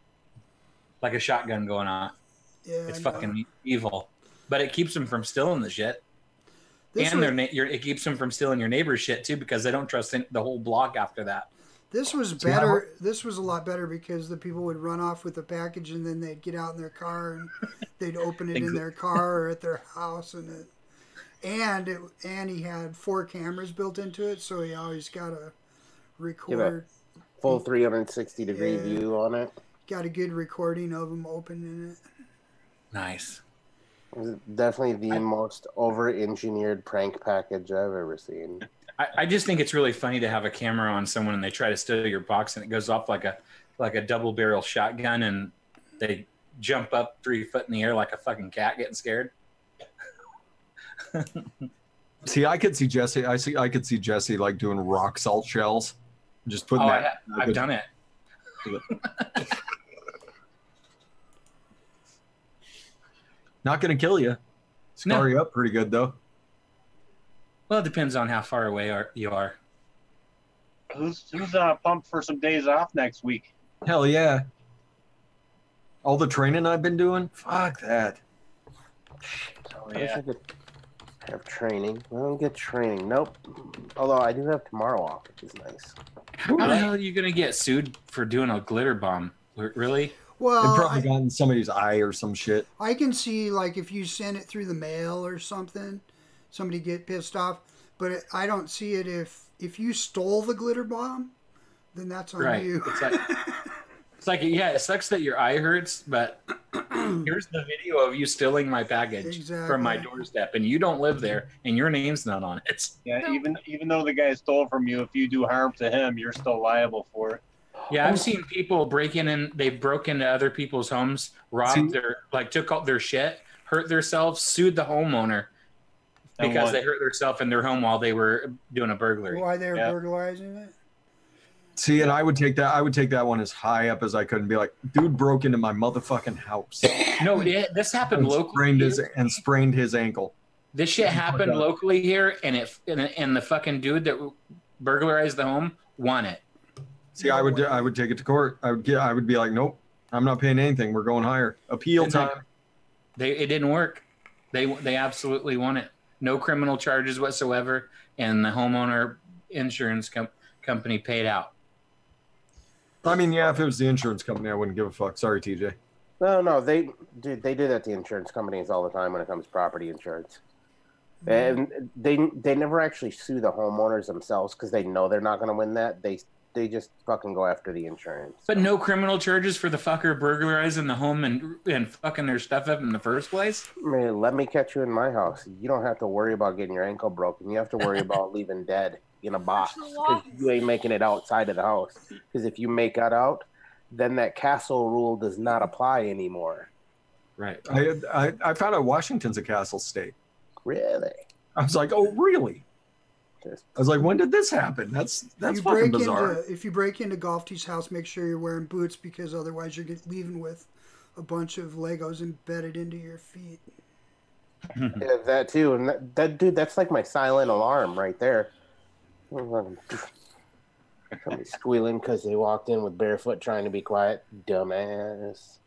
like a shotgun going off. Yeah, it's fucking evil, but it keeps them from stealing the shit. It keeps them from stealing your neighbor's shit too, because they don't trust the whole block after that. This was better. This was a lot better because the people would run off with the package and then they'd get out in their car and they'd open it in their car or at their house, and he had 4 cameras built into it, so he always got a record full 360-degree view on it. Got a good recording of him opening it. Nice. It was definitely the most over-engineered prank package I've ever seen. I just think it's really funny to have a camera on someone and they try to steal your box and it goes off like a double barrel shotgun and they jump up 3 foot in the air like a fucking cat getting scared. See, I could see Jesse. I could see Jesse like doing rock salt shells, just putting that. I've done it. Not gonna kill you. Scar you up pretty good though. Well, it depends on how far away you are. Who's pumped for some days off next week? Hell yeah. All the training I've been doing? Fuck that. Oh, I wish I could have training. I don't get training. Nope. Although I do have tomorrow off, which is nice. How the hell are you going to get sued for doing a glitter bomb? Really? Well, it probably got in somebody's eye or some shit. I can see, like, if you send it through the mail or something, somebody get pissed off. But I don't see it if you stole the glitter bomb, then that's on you. It's like, yeah, it sucks that your eye hurts, but here's the video of you stealing my package from my doorstep, and you don't live there, and your name's not on it. Yeah, even though the guy stole from you, if you do harm to him, you're still liable for it. Yeah, I've seen people they've broke into other people's homes, robbed took all their shit, hurt themselves, sued the homeowner because they hurt themselves in their home while they were doing a burglary. Why they were burglarizing it? See, and I would take that one as high up as I could and be like, dude broke into my motherfucking house. No, this happened locally. Sprained his ankle. This shit happened locally here, and the fucking dude that burglarized the home won it. See, I would take it to court. I would be like, nope, I'm not paying anything. We're going higher. Appeal time. It didn't work. They absolutely won it. No criminal charges whatsoever, and the homeowner insurance company paid out. I mean, yeah, if it was the insurance company, I wouldn't give a fuck. Sorry, TJ. No, they do that to insurance companies all the time when it comes to property insurance. And they never actually sue the homeowners themselves because they know they're not going to win that. They just fucking go after the insurance. But no criminal charges for the fucker burglarizing the home and fucking their stuff up in the first place? Man, let me catch you in my house. You don't have to worry about getting your ankle broken. You have to worry about leaving dead in a box because you ain't making it outside of the house. Because if you make that out, then that castle rule does not apply anymore. Right. I found out Washington's a castle state. Really? I was like, oh, really? I was like, when did this happen? That's fucking bizarre. If you break into Golf T's house, make sure you're wearing boots because otherwise you're leaving with a bunch of Legos embedded into your feet. Yeah, that too. And that dude, that's like my silent alarm right there. Somebody squealing because they walked in with barefoot trying to be quiet. Dumbass.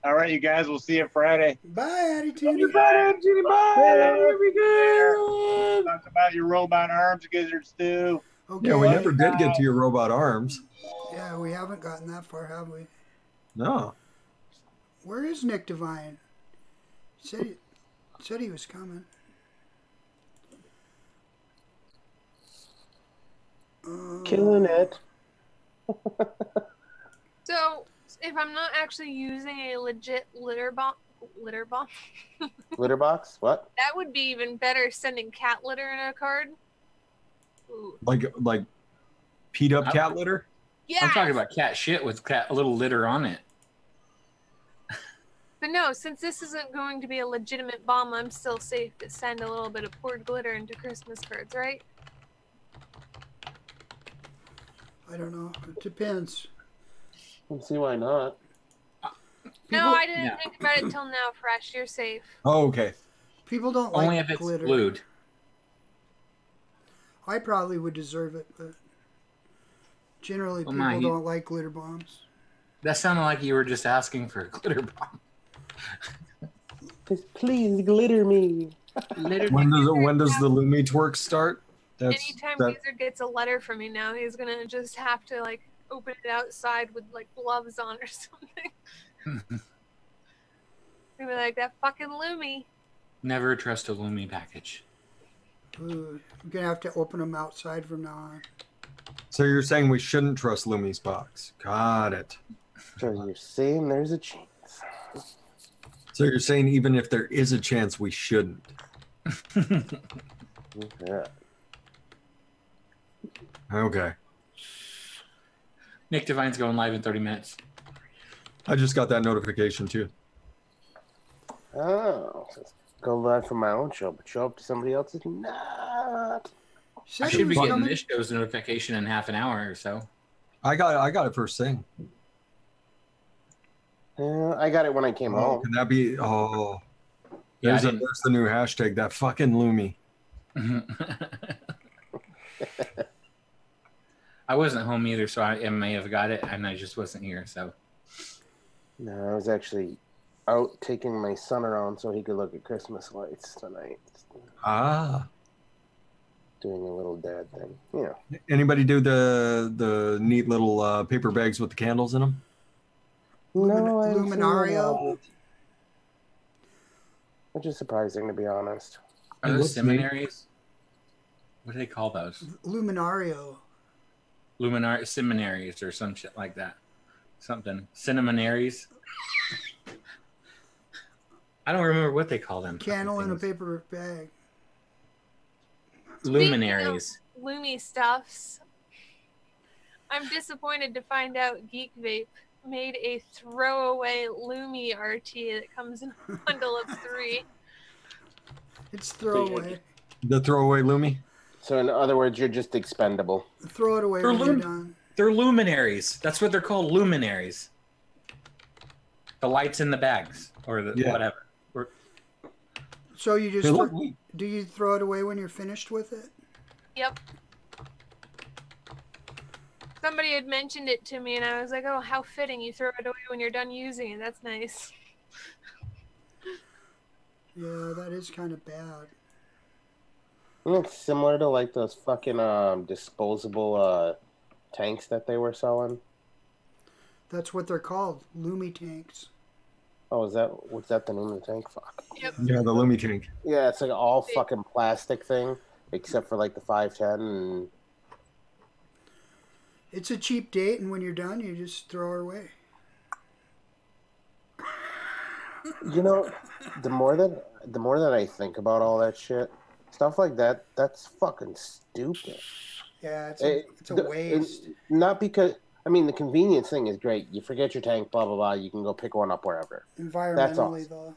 All right, you guys. We'll see you Friday. Bye, Attitude. Bye. Here we go. Talk about your robot arms, Gizzards too. Okay. Yeah, we never did get to your robot arms. Yeah, we haven't gotten that far, have we? No. Where is Nick Devine? Said he was coming. Killing it. So, if I'm not actually using a legit litter box, Litter box? What? that would be even better. Sending cat litter in a card. Ooh. Like peed up cat litter? Yeah. I'm talking about cat shit with a little litter on it. But no, since this isn't going to be a legitimate bomb, I'm still safe to send a little bit of poured glitter into Christmas cards, right? I don't know. It depends. Let's see why not. No, I didn't think about it till now, Fresh. You're safe. Oh, okay. People don't Only like if it's glitter. glued. I probably would deserve it, but generally Oh, people my, don't like glitter bombs. That sounded like you were just asking for a glitter bomb. Please glitter me. When does the Lumi twerk start? Anytime Gizzard gets a letter from me now, he's gonna just have to like open it outside with like gloves on or something. He'll be like, that fucking Lumi. Never trust a Lumi package. Ooh, I'm going to have to open them outside from now on. So you're saying we shouldn't trust Lumi's box. Got it. So you're saying there's a chance. So you're saying even if there is a chance, we shouldn't. Yeah. Okay. Nick Devine's going live in 30 minutes. I just got that notification too. Oh, so go live for my own show, but show up to somebody else's? Not. I should be getting this show's notification in half an hour or so. I got it first thing. Yeah, I got it when I came home. Can that be? Oh, Yeah, there's the new hashtag. That fucking Lumi. I wasn't home either, so I may have got it, and I just wasn't here. So No, I was actually out taking my son around so he could look at Christmas lights tonight. Ah. Doing a little dad thing. Yeah. Anybody do the neat little paper bags with the candles in them? No, I haven't seen Luminario. that. Which is surprising, to be honest. are those seminaries? What do they call those? Luminario. Seminaries or some shit like that. Something. Cinnamanaries. I don't remember what they call them. Candle in a paper bag. Luminaries. Lumi stuffs. I'm disappointed to find out Geek Vape made a throwaway Lumi RT that comes in a bundle of 3. It's throwaway. The throwaway Lumi? So in other words, you're just expendable. Throw it away when you're done. They're luminaries. That's what they're called, luminaries. The lights in the bags or the whatever. So you just do you throw it away when you're finished with it? Yep. Somebody had mentioned it to me, and I was like, "Oh, how fitting! You throw it away when you're done using it. That's nice." Yeah, that is kind of bad. It's similar to like those fucking disposable tanks that they were selling. That's what they're called, Lumi tanks. Oh, was that the name of the tank? Fuck. Yep. Yeah, the Lumi tank. Yeah, it's like all fucking plastic thing, except for like the 510 and. It's a cheap date, and when you're done, you just throw her away. You know, the more that I think about all that shit, stuff like that, that's fucking stupid. Yeah, it's a waste. Not because, I mean, the convenience thing is great. You forget your tank, blah, blah, blah. You can go pick one up wherever. That's awesome. Environmentally, though.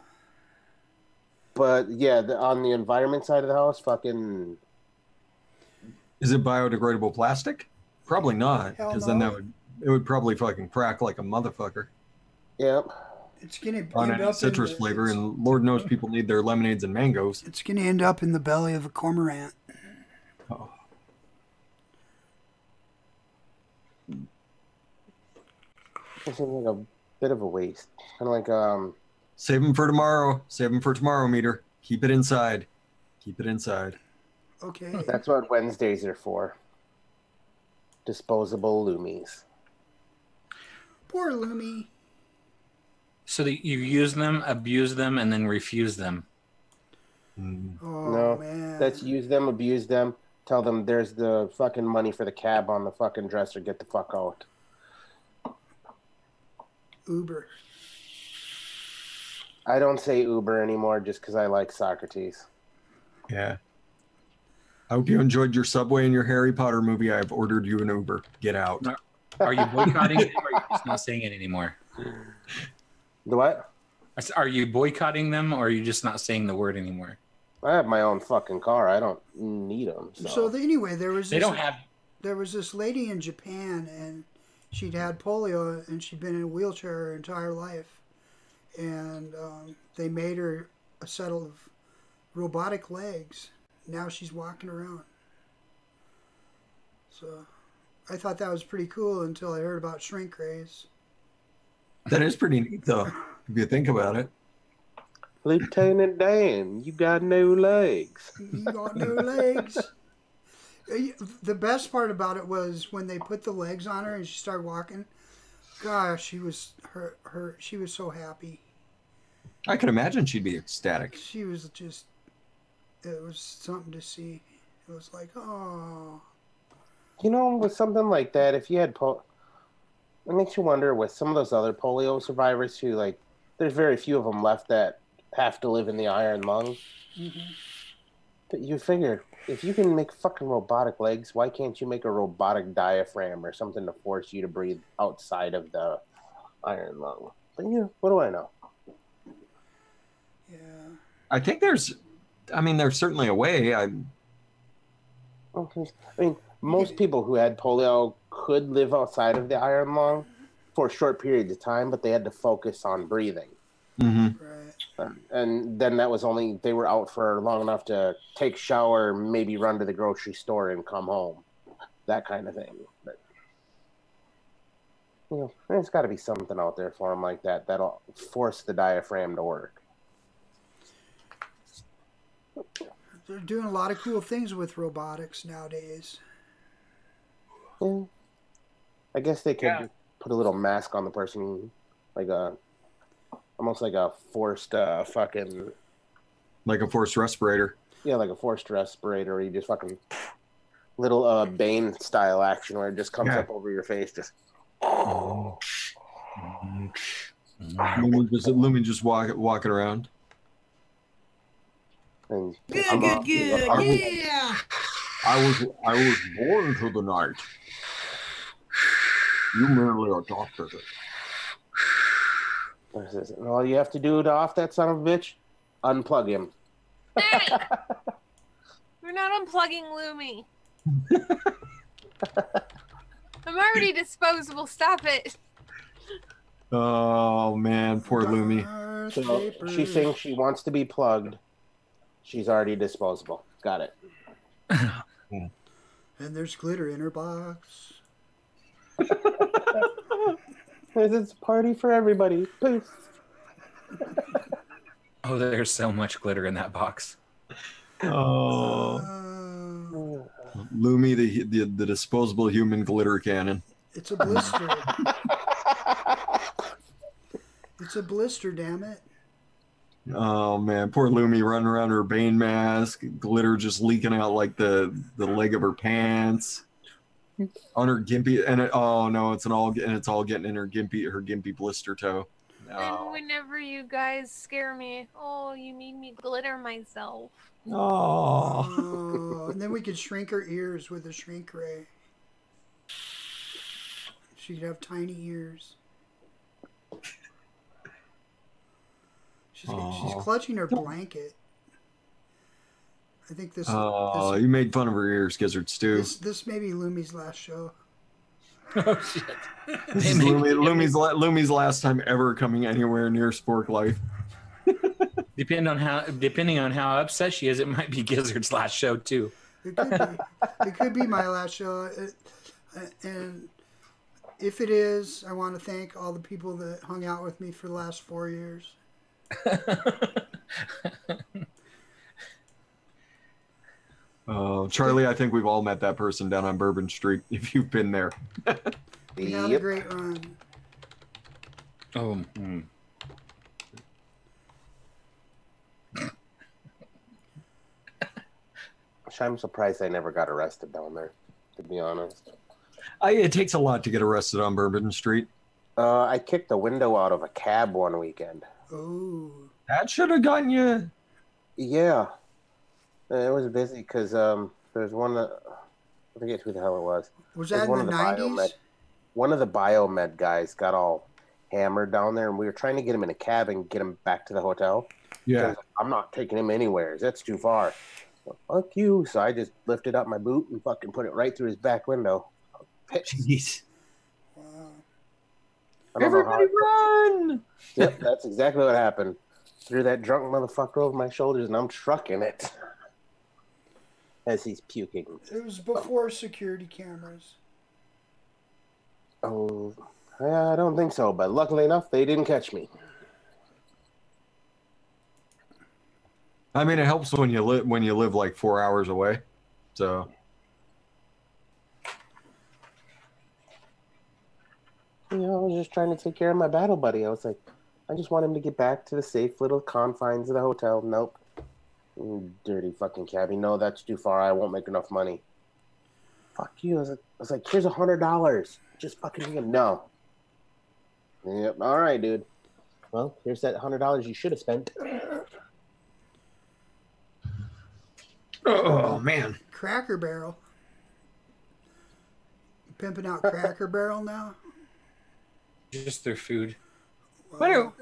But, yeah, on the environment side of the house, fucking... Is it biodegradable plastic? Probably not, because then it would probably fucking crack like a motherfucker. Yep. It's gonna on end any up citrus flavor, and Lord knows people need their lemonades and mangoes. It's gonna end up in the belly of a cormorant. Oh. It seems like a bit of a waste. Kind of like Save them for tomorrow. Save them for tomorrow, meter. Keep it inside. Keep it inside. Okay. That's what Wednesdays are for. Disposable Lumis. Poor Lumi. So that you use them, abuse them, and then refuse them. Oh, No, man. that's use them, abuse them. Tell them there's the fucking money for the cab on the fucking dresser. Get the fuck out. Uber. I don't say Uber anymore just because I like Socrates. Yeah. I hope you enjoyed your Subway and your Harry Potter movie. I've ordered you an Uber. Get out. Are you boycotting them, or are you just not saying it anymore? The what? Are you boycotting them, or are you just not saying the word anymore? I have my own fucking car. I don't need them. Anyway, there was There was this lady in Japan, and she'd had polio, and she'd been in a wheelchair her entire life, and they made her a set of robotic legs. Now she's walking around. So I thought that was pretty cool until I heard about shrink rays. That is pretty neat, though, if you think about it. Lieutenant Dan, you got no legs. You got no legs. The best part about it was when they put the legs on her and she started walking. Gosh, she was she was so happy. I can imagine she'd be ecstatic. She was just, it was something to see. It was like, oh. You know, with something like that, if you had it makes you wonder with some of those other polio survivors who, like, there's very few of them left that have to live in the iron lung. Mm-hmm. But you figure, if you can make fucking robotic legs, why can't you make a robotic diaphragm or something to force you to breathe outside of the iron lung? But, you know, what do I know? Yeah. I think there's certainly a way. Most people who had polio could live outside of the iron lung for short periods of time, but they had to focus on breathing. Mm-hmm. Right. And then that was only, they were out for long enough to take shower, maybe run to the grocery store and come home. That kind of thing. But, you know, there's got to be something out there for them like that that'll force the diaphragm to work. They're doing a lot of cool things with robotics nowadays. Yeah. I guess they could put a little mask on the person, like almost like a forced fucking... Like a forced respirator. Yeah, like a forced respirator where you just fucking... Little Bane style action where it just comes up over your face, just... Lumi just walking around. Good, yeah! I was born to the night. You merely adopted it. And all you have to do to off that son of a bitch, unplug him. Hey! We're not unplugging Lumi. I'm already disposable. Stop it. Oh man, poor Lumi. So she thinks she wants to be plugged. She's already disposable. Got it. And there's glitter in her box. It's a party for everybody. Poof. Oh, there's so much glitter in that box. Oh, Lumi, the disposable human glitter cannon. It's a blister. It's a blister, damn it. Oh man, poor Lumi running around her Bane mask, glitter just leaking out like the leg of her pants, on her gimpy, and it's all getting in her gimpy blister toe. And whenever you guys scare me, you made me glitter myself. Oh. And then we could shrink her ears with a shrink ray. She could have tiny ears. She's clutching her blanket. I think this. You made fun of her ears, Gizzard Stew. This may be Lumi's last show. Oh shit! This is Lumi's last time ever coming anywhere near SPORKLyFE. Depending on how upset she is, it might be Gizzard's last show too. It could be. It could be my last show. And If it is, I want to thank all the people that hung out with me for the last 4 years. Charlie, I think we've all met that person down on Bourbon Street, if you've been there. We had a great run. Oh. I'm surprised I never got arrested down there, to be honest. It takes a lot to get arrested on Bourbon Street. I kicked the window out of a cab one weekend. Oh. That should have gotten you. Yeah. It was busy because there's one that, I forget who the hell it was. Was that in the 90s? One of the biomed guys got all hammered down there, and we were trying to get him in a cab and get him back to the hotel. Yeah. I'm not taking him anywhere. That's too far. Well, fuck you. So I just lifted up my boot and fucking put it right through his back window. Jeez. Wow. Everybody run! Yep, that's exactly what happened. Threw that drunk motherfucker over my shoulders, and I'm trucking it as he's puking. It was before security cameras. Oh, yeah, I don't think so, but luckily enough, they didn't catch me. I mean, it helps when you live like 4 hours away. So. You know, I was just trying to take care of my battle buddy. I was like, I just want him to get back to the safe little confines of the hotel. Nope. Dirty fucking cabbie. No, that's too far. I won't make enough money. Fuck you. I was like, here's $100. Just fucking give him. No. Yep. All right, dude. Well, here's that $100 you should have spent. Oh, man. Cracker Barrel. Pimping out Cracker Barrel now? Just their food. Wow.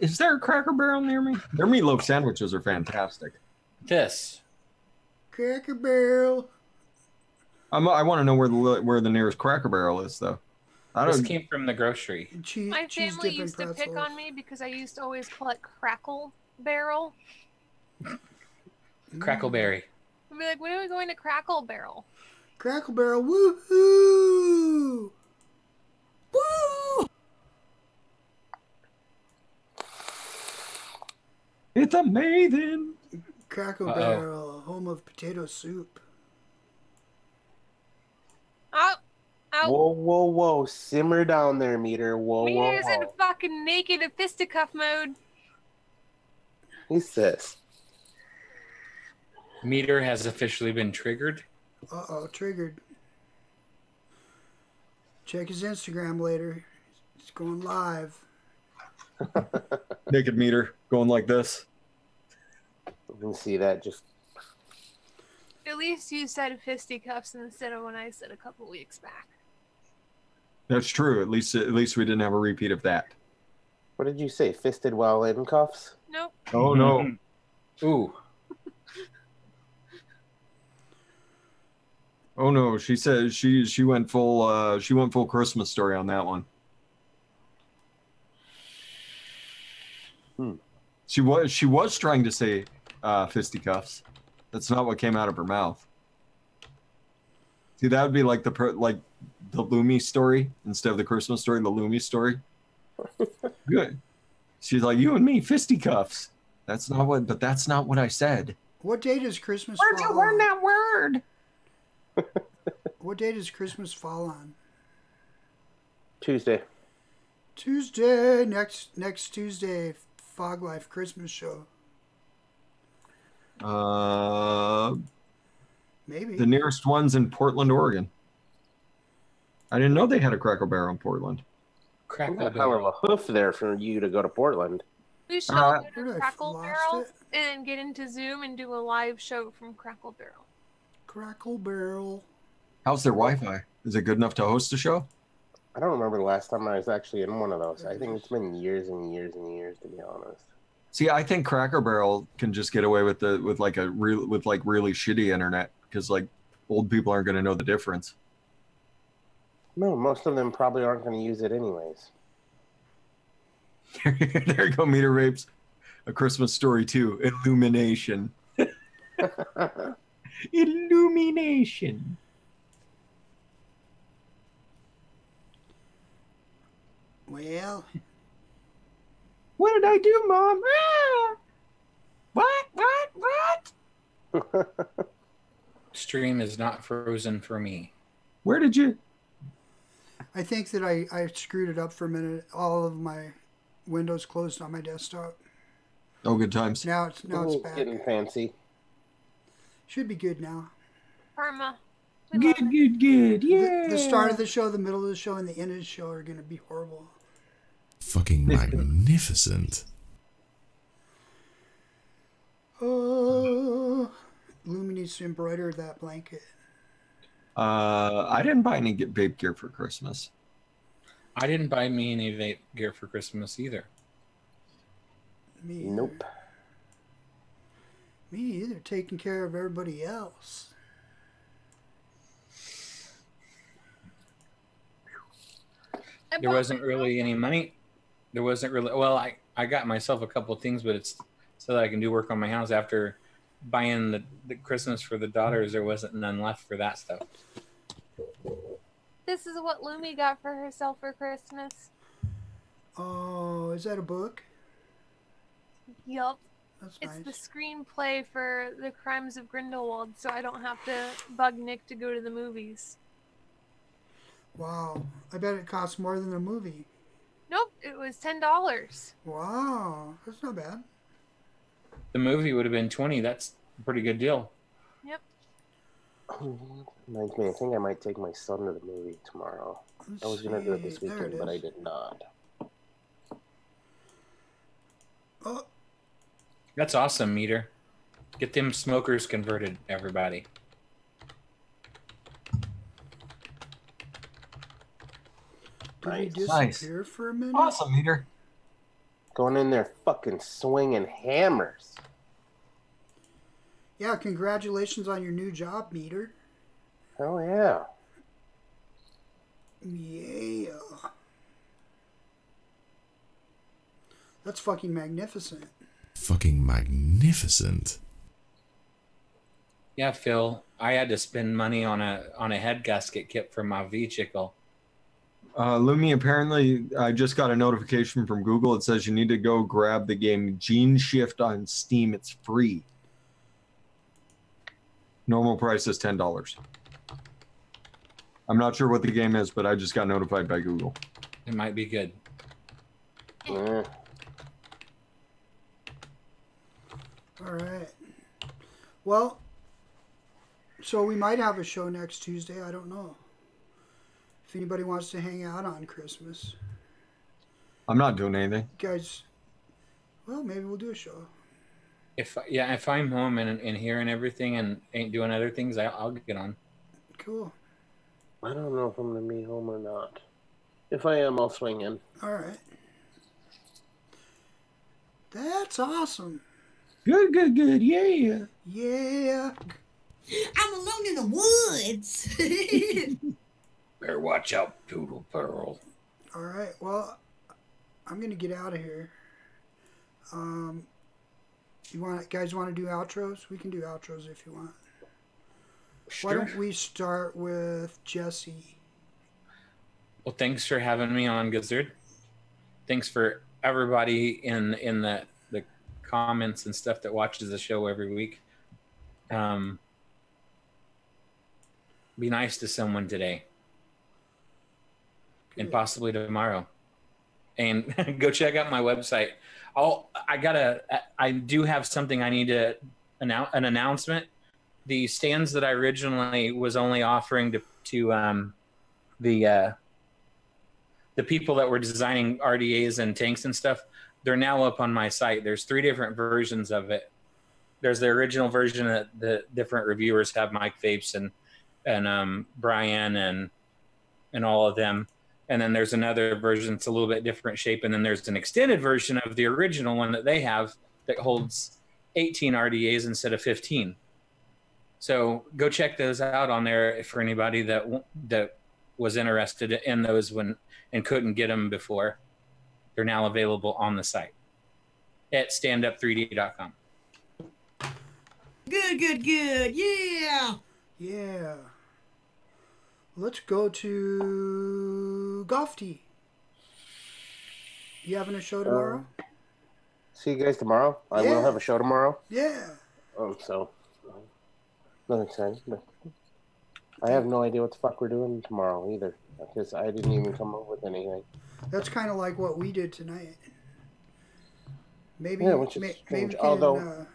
Is there a Cracker Barrel near me? Their meatloaf sandwiches are fantastic. This. Cracker Barrel. I want to know where the nearest Cracker Barrel is, though. This came from the grocery. My family used to pick on me because I used to always call it Crackle Barrel. Crackleberry. I'd be like, when are we going to Crackle Barrel? Crackle Barrel, woohoo! Woo! It's amazing. Crackle Barrel, home of potato soup. Oh, Whoa, whoa, whoa. Simmer down there, Meter. Whoa, whoa, Meter's whoa. in fucking naked fisticuff mode. Who's this? Meter has officially been triggered. Uh-oh, triggered. Check his Instagram later. He's going live. Naked Meter going like this. You can see that just... At least you said fisticuffs instead of when I said a couple weeks back. That's true. At least we didn't have a repeat of that. What did you say? Fisted while in cuffs? Nope. Oh no. Ooh. Oh no, she said she went full Christmas Story on that one. She was trying to say fisticuffs. That's not what came out of her mouth. See, that would be like the Lumi story instead of the Christmas Story, the Lumi story. Good. She's like, you and me, fisticuffs. That's not what I said. What day does Christmas Where'd fall you learn on? that word? What day does Christmas fall on? Tuesday. Tuesday. Next Tuesday, Fog Life Christmas show. Maybe. The nearest one's in Portland, Oregon. I didn't know they had a Cracker Barrel in Portland. Crackle Barrel. A hoof there for you to go to Portland. We should all go Where to did I Crackle lost Barrel it? and get into Zoom and do a live show from Crackle Barrel. Crackle Barrel. How's their Wi-Fi? Is it good enough to host a show? I don't remember the last time I was actually in one of those. I think it's been years and years and years, to be honest. See, I think Cracker Barrel can just get away with really shitty internet because like old people aren't going to know the difference. No, most of them probably aren't going to use it anyways. There you go, Meter Rapes. A Christmas Story 2. Illumination. Illumination. Well, what did I do, Mom? What? Stream is not frozen for me. Where did you? I think that I screwed it up for a minute. All of my windows closed on my desktop. Oh, good times. Now it's back. Getting fancy. Should be good now. Karma. Good. Yeah. The start of the show, the middle of the show, and the end of the show are going to be horrible. Fucking magnificent. Oh, Lumi needs to embroider that blanket. I didn't buy any vape gear for Christmas. I didn't buy me any vape gear for Christmas either. Me either. Nope. Me either. Taking care of everybody else. There wasn't really any money. There wasn't really. Well, I got myself a couple of things, but it's so that I can do work on my house. After buying the Christmas for the daughters, there wasn't none left for that stuff. This is what Lumi got for herself for Christmas. Oh, is that a book? Yup. That's It's nice. the screenplay for The Crimes of Grindelwald, so I don't have to bug Nick to go to the movies. Wow. I bet it costs more than a movie. Nope, it was $10. Wow. That's not bad. The movie would have been $20. That's a pretty good deal. Yep. Reminds me, I think I might take my son to the movie tomorrow. I was going to do it this weekend, but I did not. Oh. That's awesome, Meter. Get them smokers converted, everybody. Did he Nice. disappear for a minute? Awesome, Meter. Going in there fucking swinging hammers. Yeah, congratulations on your new job, Meter. Hell yeah. Yeah. That's fucking magnificent. Fucking magnificent. Yeah, Phil. I had to spend money on a head gasket kit for my vehicle. Lumi, apparently, I just got a notification from Google. It says you need to go grab the game Gene Shift on Steam. It's free. Normal price is $10. I'm not sure what the game is, but I just got notified by Google. It might be good. Mm. All right. Well, so we might have a show next Tuesday. I don't know. If anybody wants to hang out on Christmas. I'm not doing anything. Guys, well, maybe we'll do a show. If I'm home and here and everything and ain't doing other things, I'll get on. Cool. I don't know if I'm going to be home or not. If I am, I'll swing in. All right. That's awesome. Good. Yeah. Yeah. I'm alone in the woods. Better watch out, Doodle Pearl. All right. Well, I'm gonna get out of here. You guys want to do outros? We can do outros if you want. Sure. Why don't we start with Jesse? Well, thanks for having me on, Gizzard. Thanks for everybody in the comments and stuff that watches the show every week. Be nice to someone today. Good. And possibly tomorrow. And go check out my website. I do have something I need to announce, an announcement. The stands that I originally was only offering to the people that were designing RDAs and tanks and stuff, they're now up on my site. There's 3 different versions of it. There's the original version that the different reviewers have, Mike Vapes and Brian and all of them. And then there's another version that's a little bit different shape. And then there's an extended version of the original one that they have that holds 18 RDAs instead of 15. So go check those out on there for anybody that was interested in those and couldn't get them before. They're now available on the site at standup3d.com. Good. Yeah. Yeah. Let's go to Golf Tea. You having a show tomorrow? See you guys tomorrow. I will have a show tomorrow. Yeah. So nothing exciting. But I have no idea what the fuck we're doing tomorrow either, because I didn't even come up with anything. That's kind of like what we did tonight. Maybe. Which is strange. Although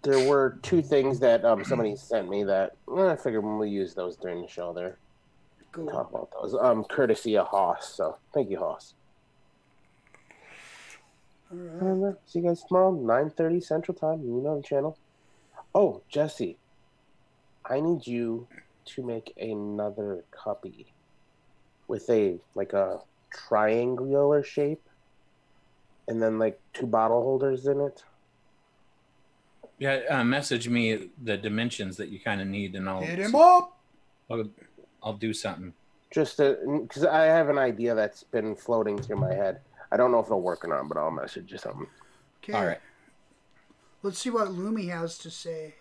there were 2 things that somebody sent me that I figured we'll use those during the show there. Cool. Talk about those. Courtesy of Haas. So thank you, Haas. All right. See you guys tomorrow, 9:30 Central Time. You know the channel. Oh, Jesse, I need you to make another copy with a triangular shape, and then 2 bottle holders in it. Yeah, message me the dimensions that you kind of need, and I'll hit him up. I'll do something. Just because I have an idea that's been floating through my head. I don't know if it'll work or not, but I'll message you something. Okay. All right. Let's see what Lumi has to say.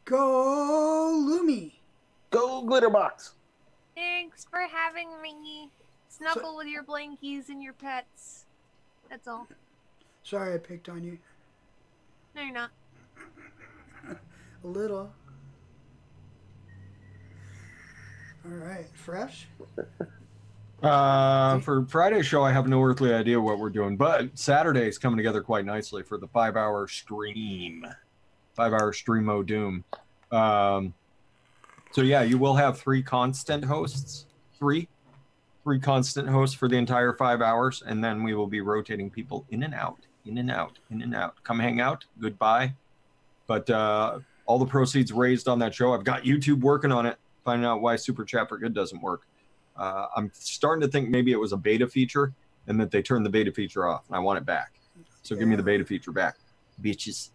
Go, Lumi. Go, Glitterbox. Thanks for having me. Snuggle with your blankies and your pets. That's all. Sorry I picked on you. No, you're not. A little. All right. Fresh? For Friday's show, I have no earthly idea what we're doing, but Saturday's coming together quite nicely for the 5-hour stream. 5-hour stream-o doom. So yeah, you will have 3 constant hosts. 3 constant hosts for the entire 5 hours, and then we will be rotating people in and out, in and out, in and out. Come hang out. Goodbye. But all the proceeds raised on that show, I've got YouTube working on it, finding out why Super Chat for Good doesn't work. I'm starting to think maybe it was a beta feature and that they turned the beta feature off, and I want it back. So give me the beta feature back, bitches.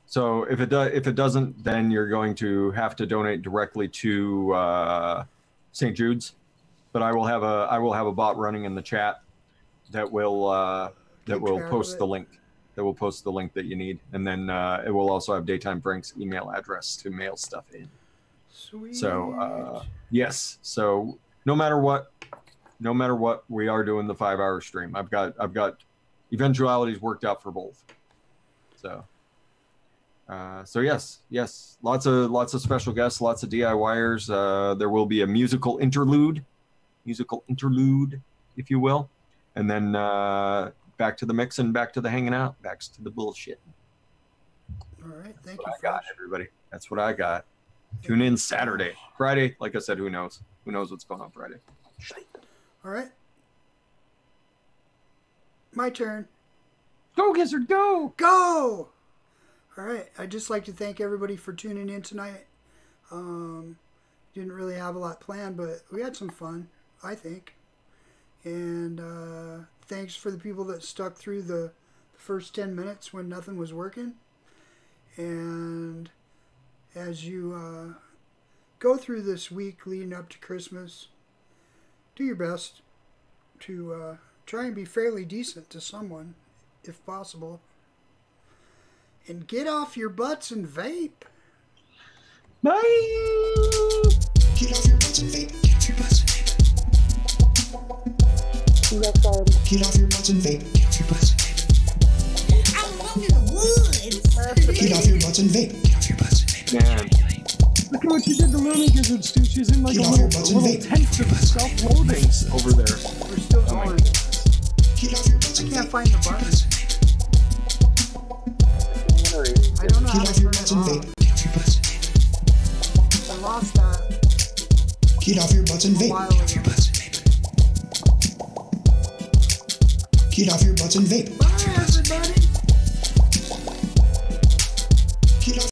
So if it doesn't, then you're going to have to donate directly to St. Jude's. But I will have a bot running in the chat that will post the link. That will post the link that you need, and then it will also have Daytime Frank's email address to mail stuff in. Sweet. So yes. So no matter what, we are doing the 5-hour stream. I've got eventualities worked out for both. So yes, lots of special guests, lots of DIYers. There will be a musical interlude, if you will, and then back to the mixing, back to the hanging out, back to the bullshit. All right, thank That's you. what I got, everybody. That's what I got. Tune in Saturday. Friday, like I said, who knows? Who knows what's going on Friday? All right. My turn. Go, Gizzard, go! Go! All right. I'd just like to thank everybody for tuning in tonight. Didn't really have a lot planned, but we had some fun, I think. And thanks for the people that stuck through the first 10 minutes when nothing was working. And as you go through this week leading up to Christmas, do your best to try and be fairly decent to someone, if possible. And get off your butts and vape. Bye! Get off your butts and vape. Get off your butts and vape. Get off your butts and vape. Get off your butts and vape. I'm alone in the woods. Get off your butts and vape. Get off your butts and vape. Man. Look at what you did to Lumi, Gizzard Stu. She's in like a little tent of self-loathing over there. We're still going. I can't find the button. I don't know how to turn it off. I lost that. Get off your butts and vape. Get off your butts and vape. Get off your butts and vape. Bye, everybody.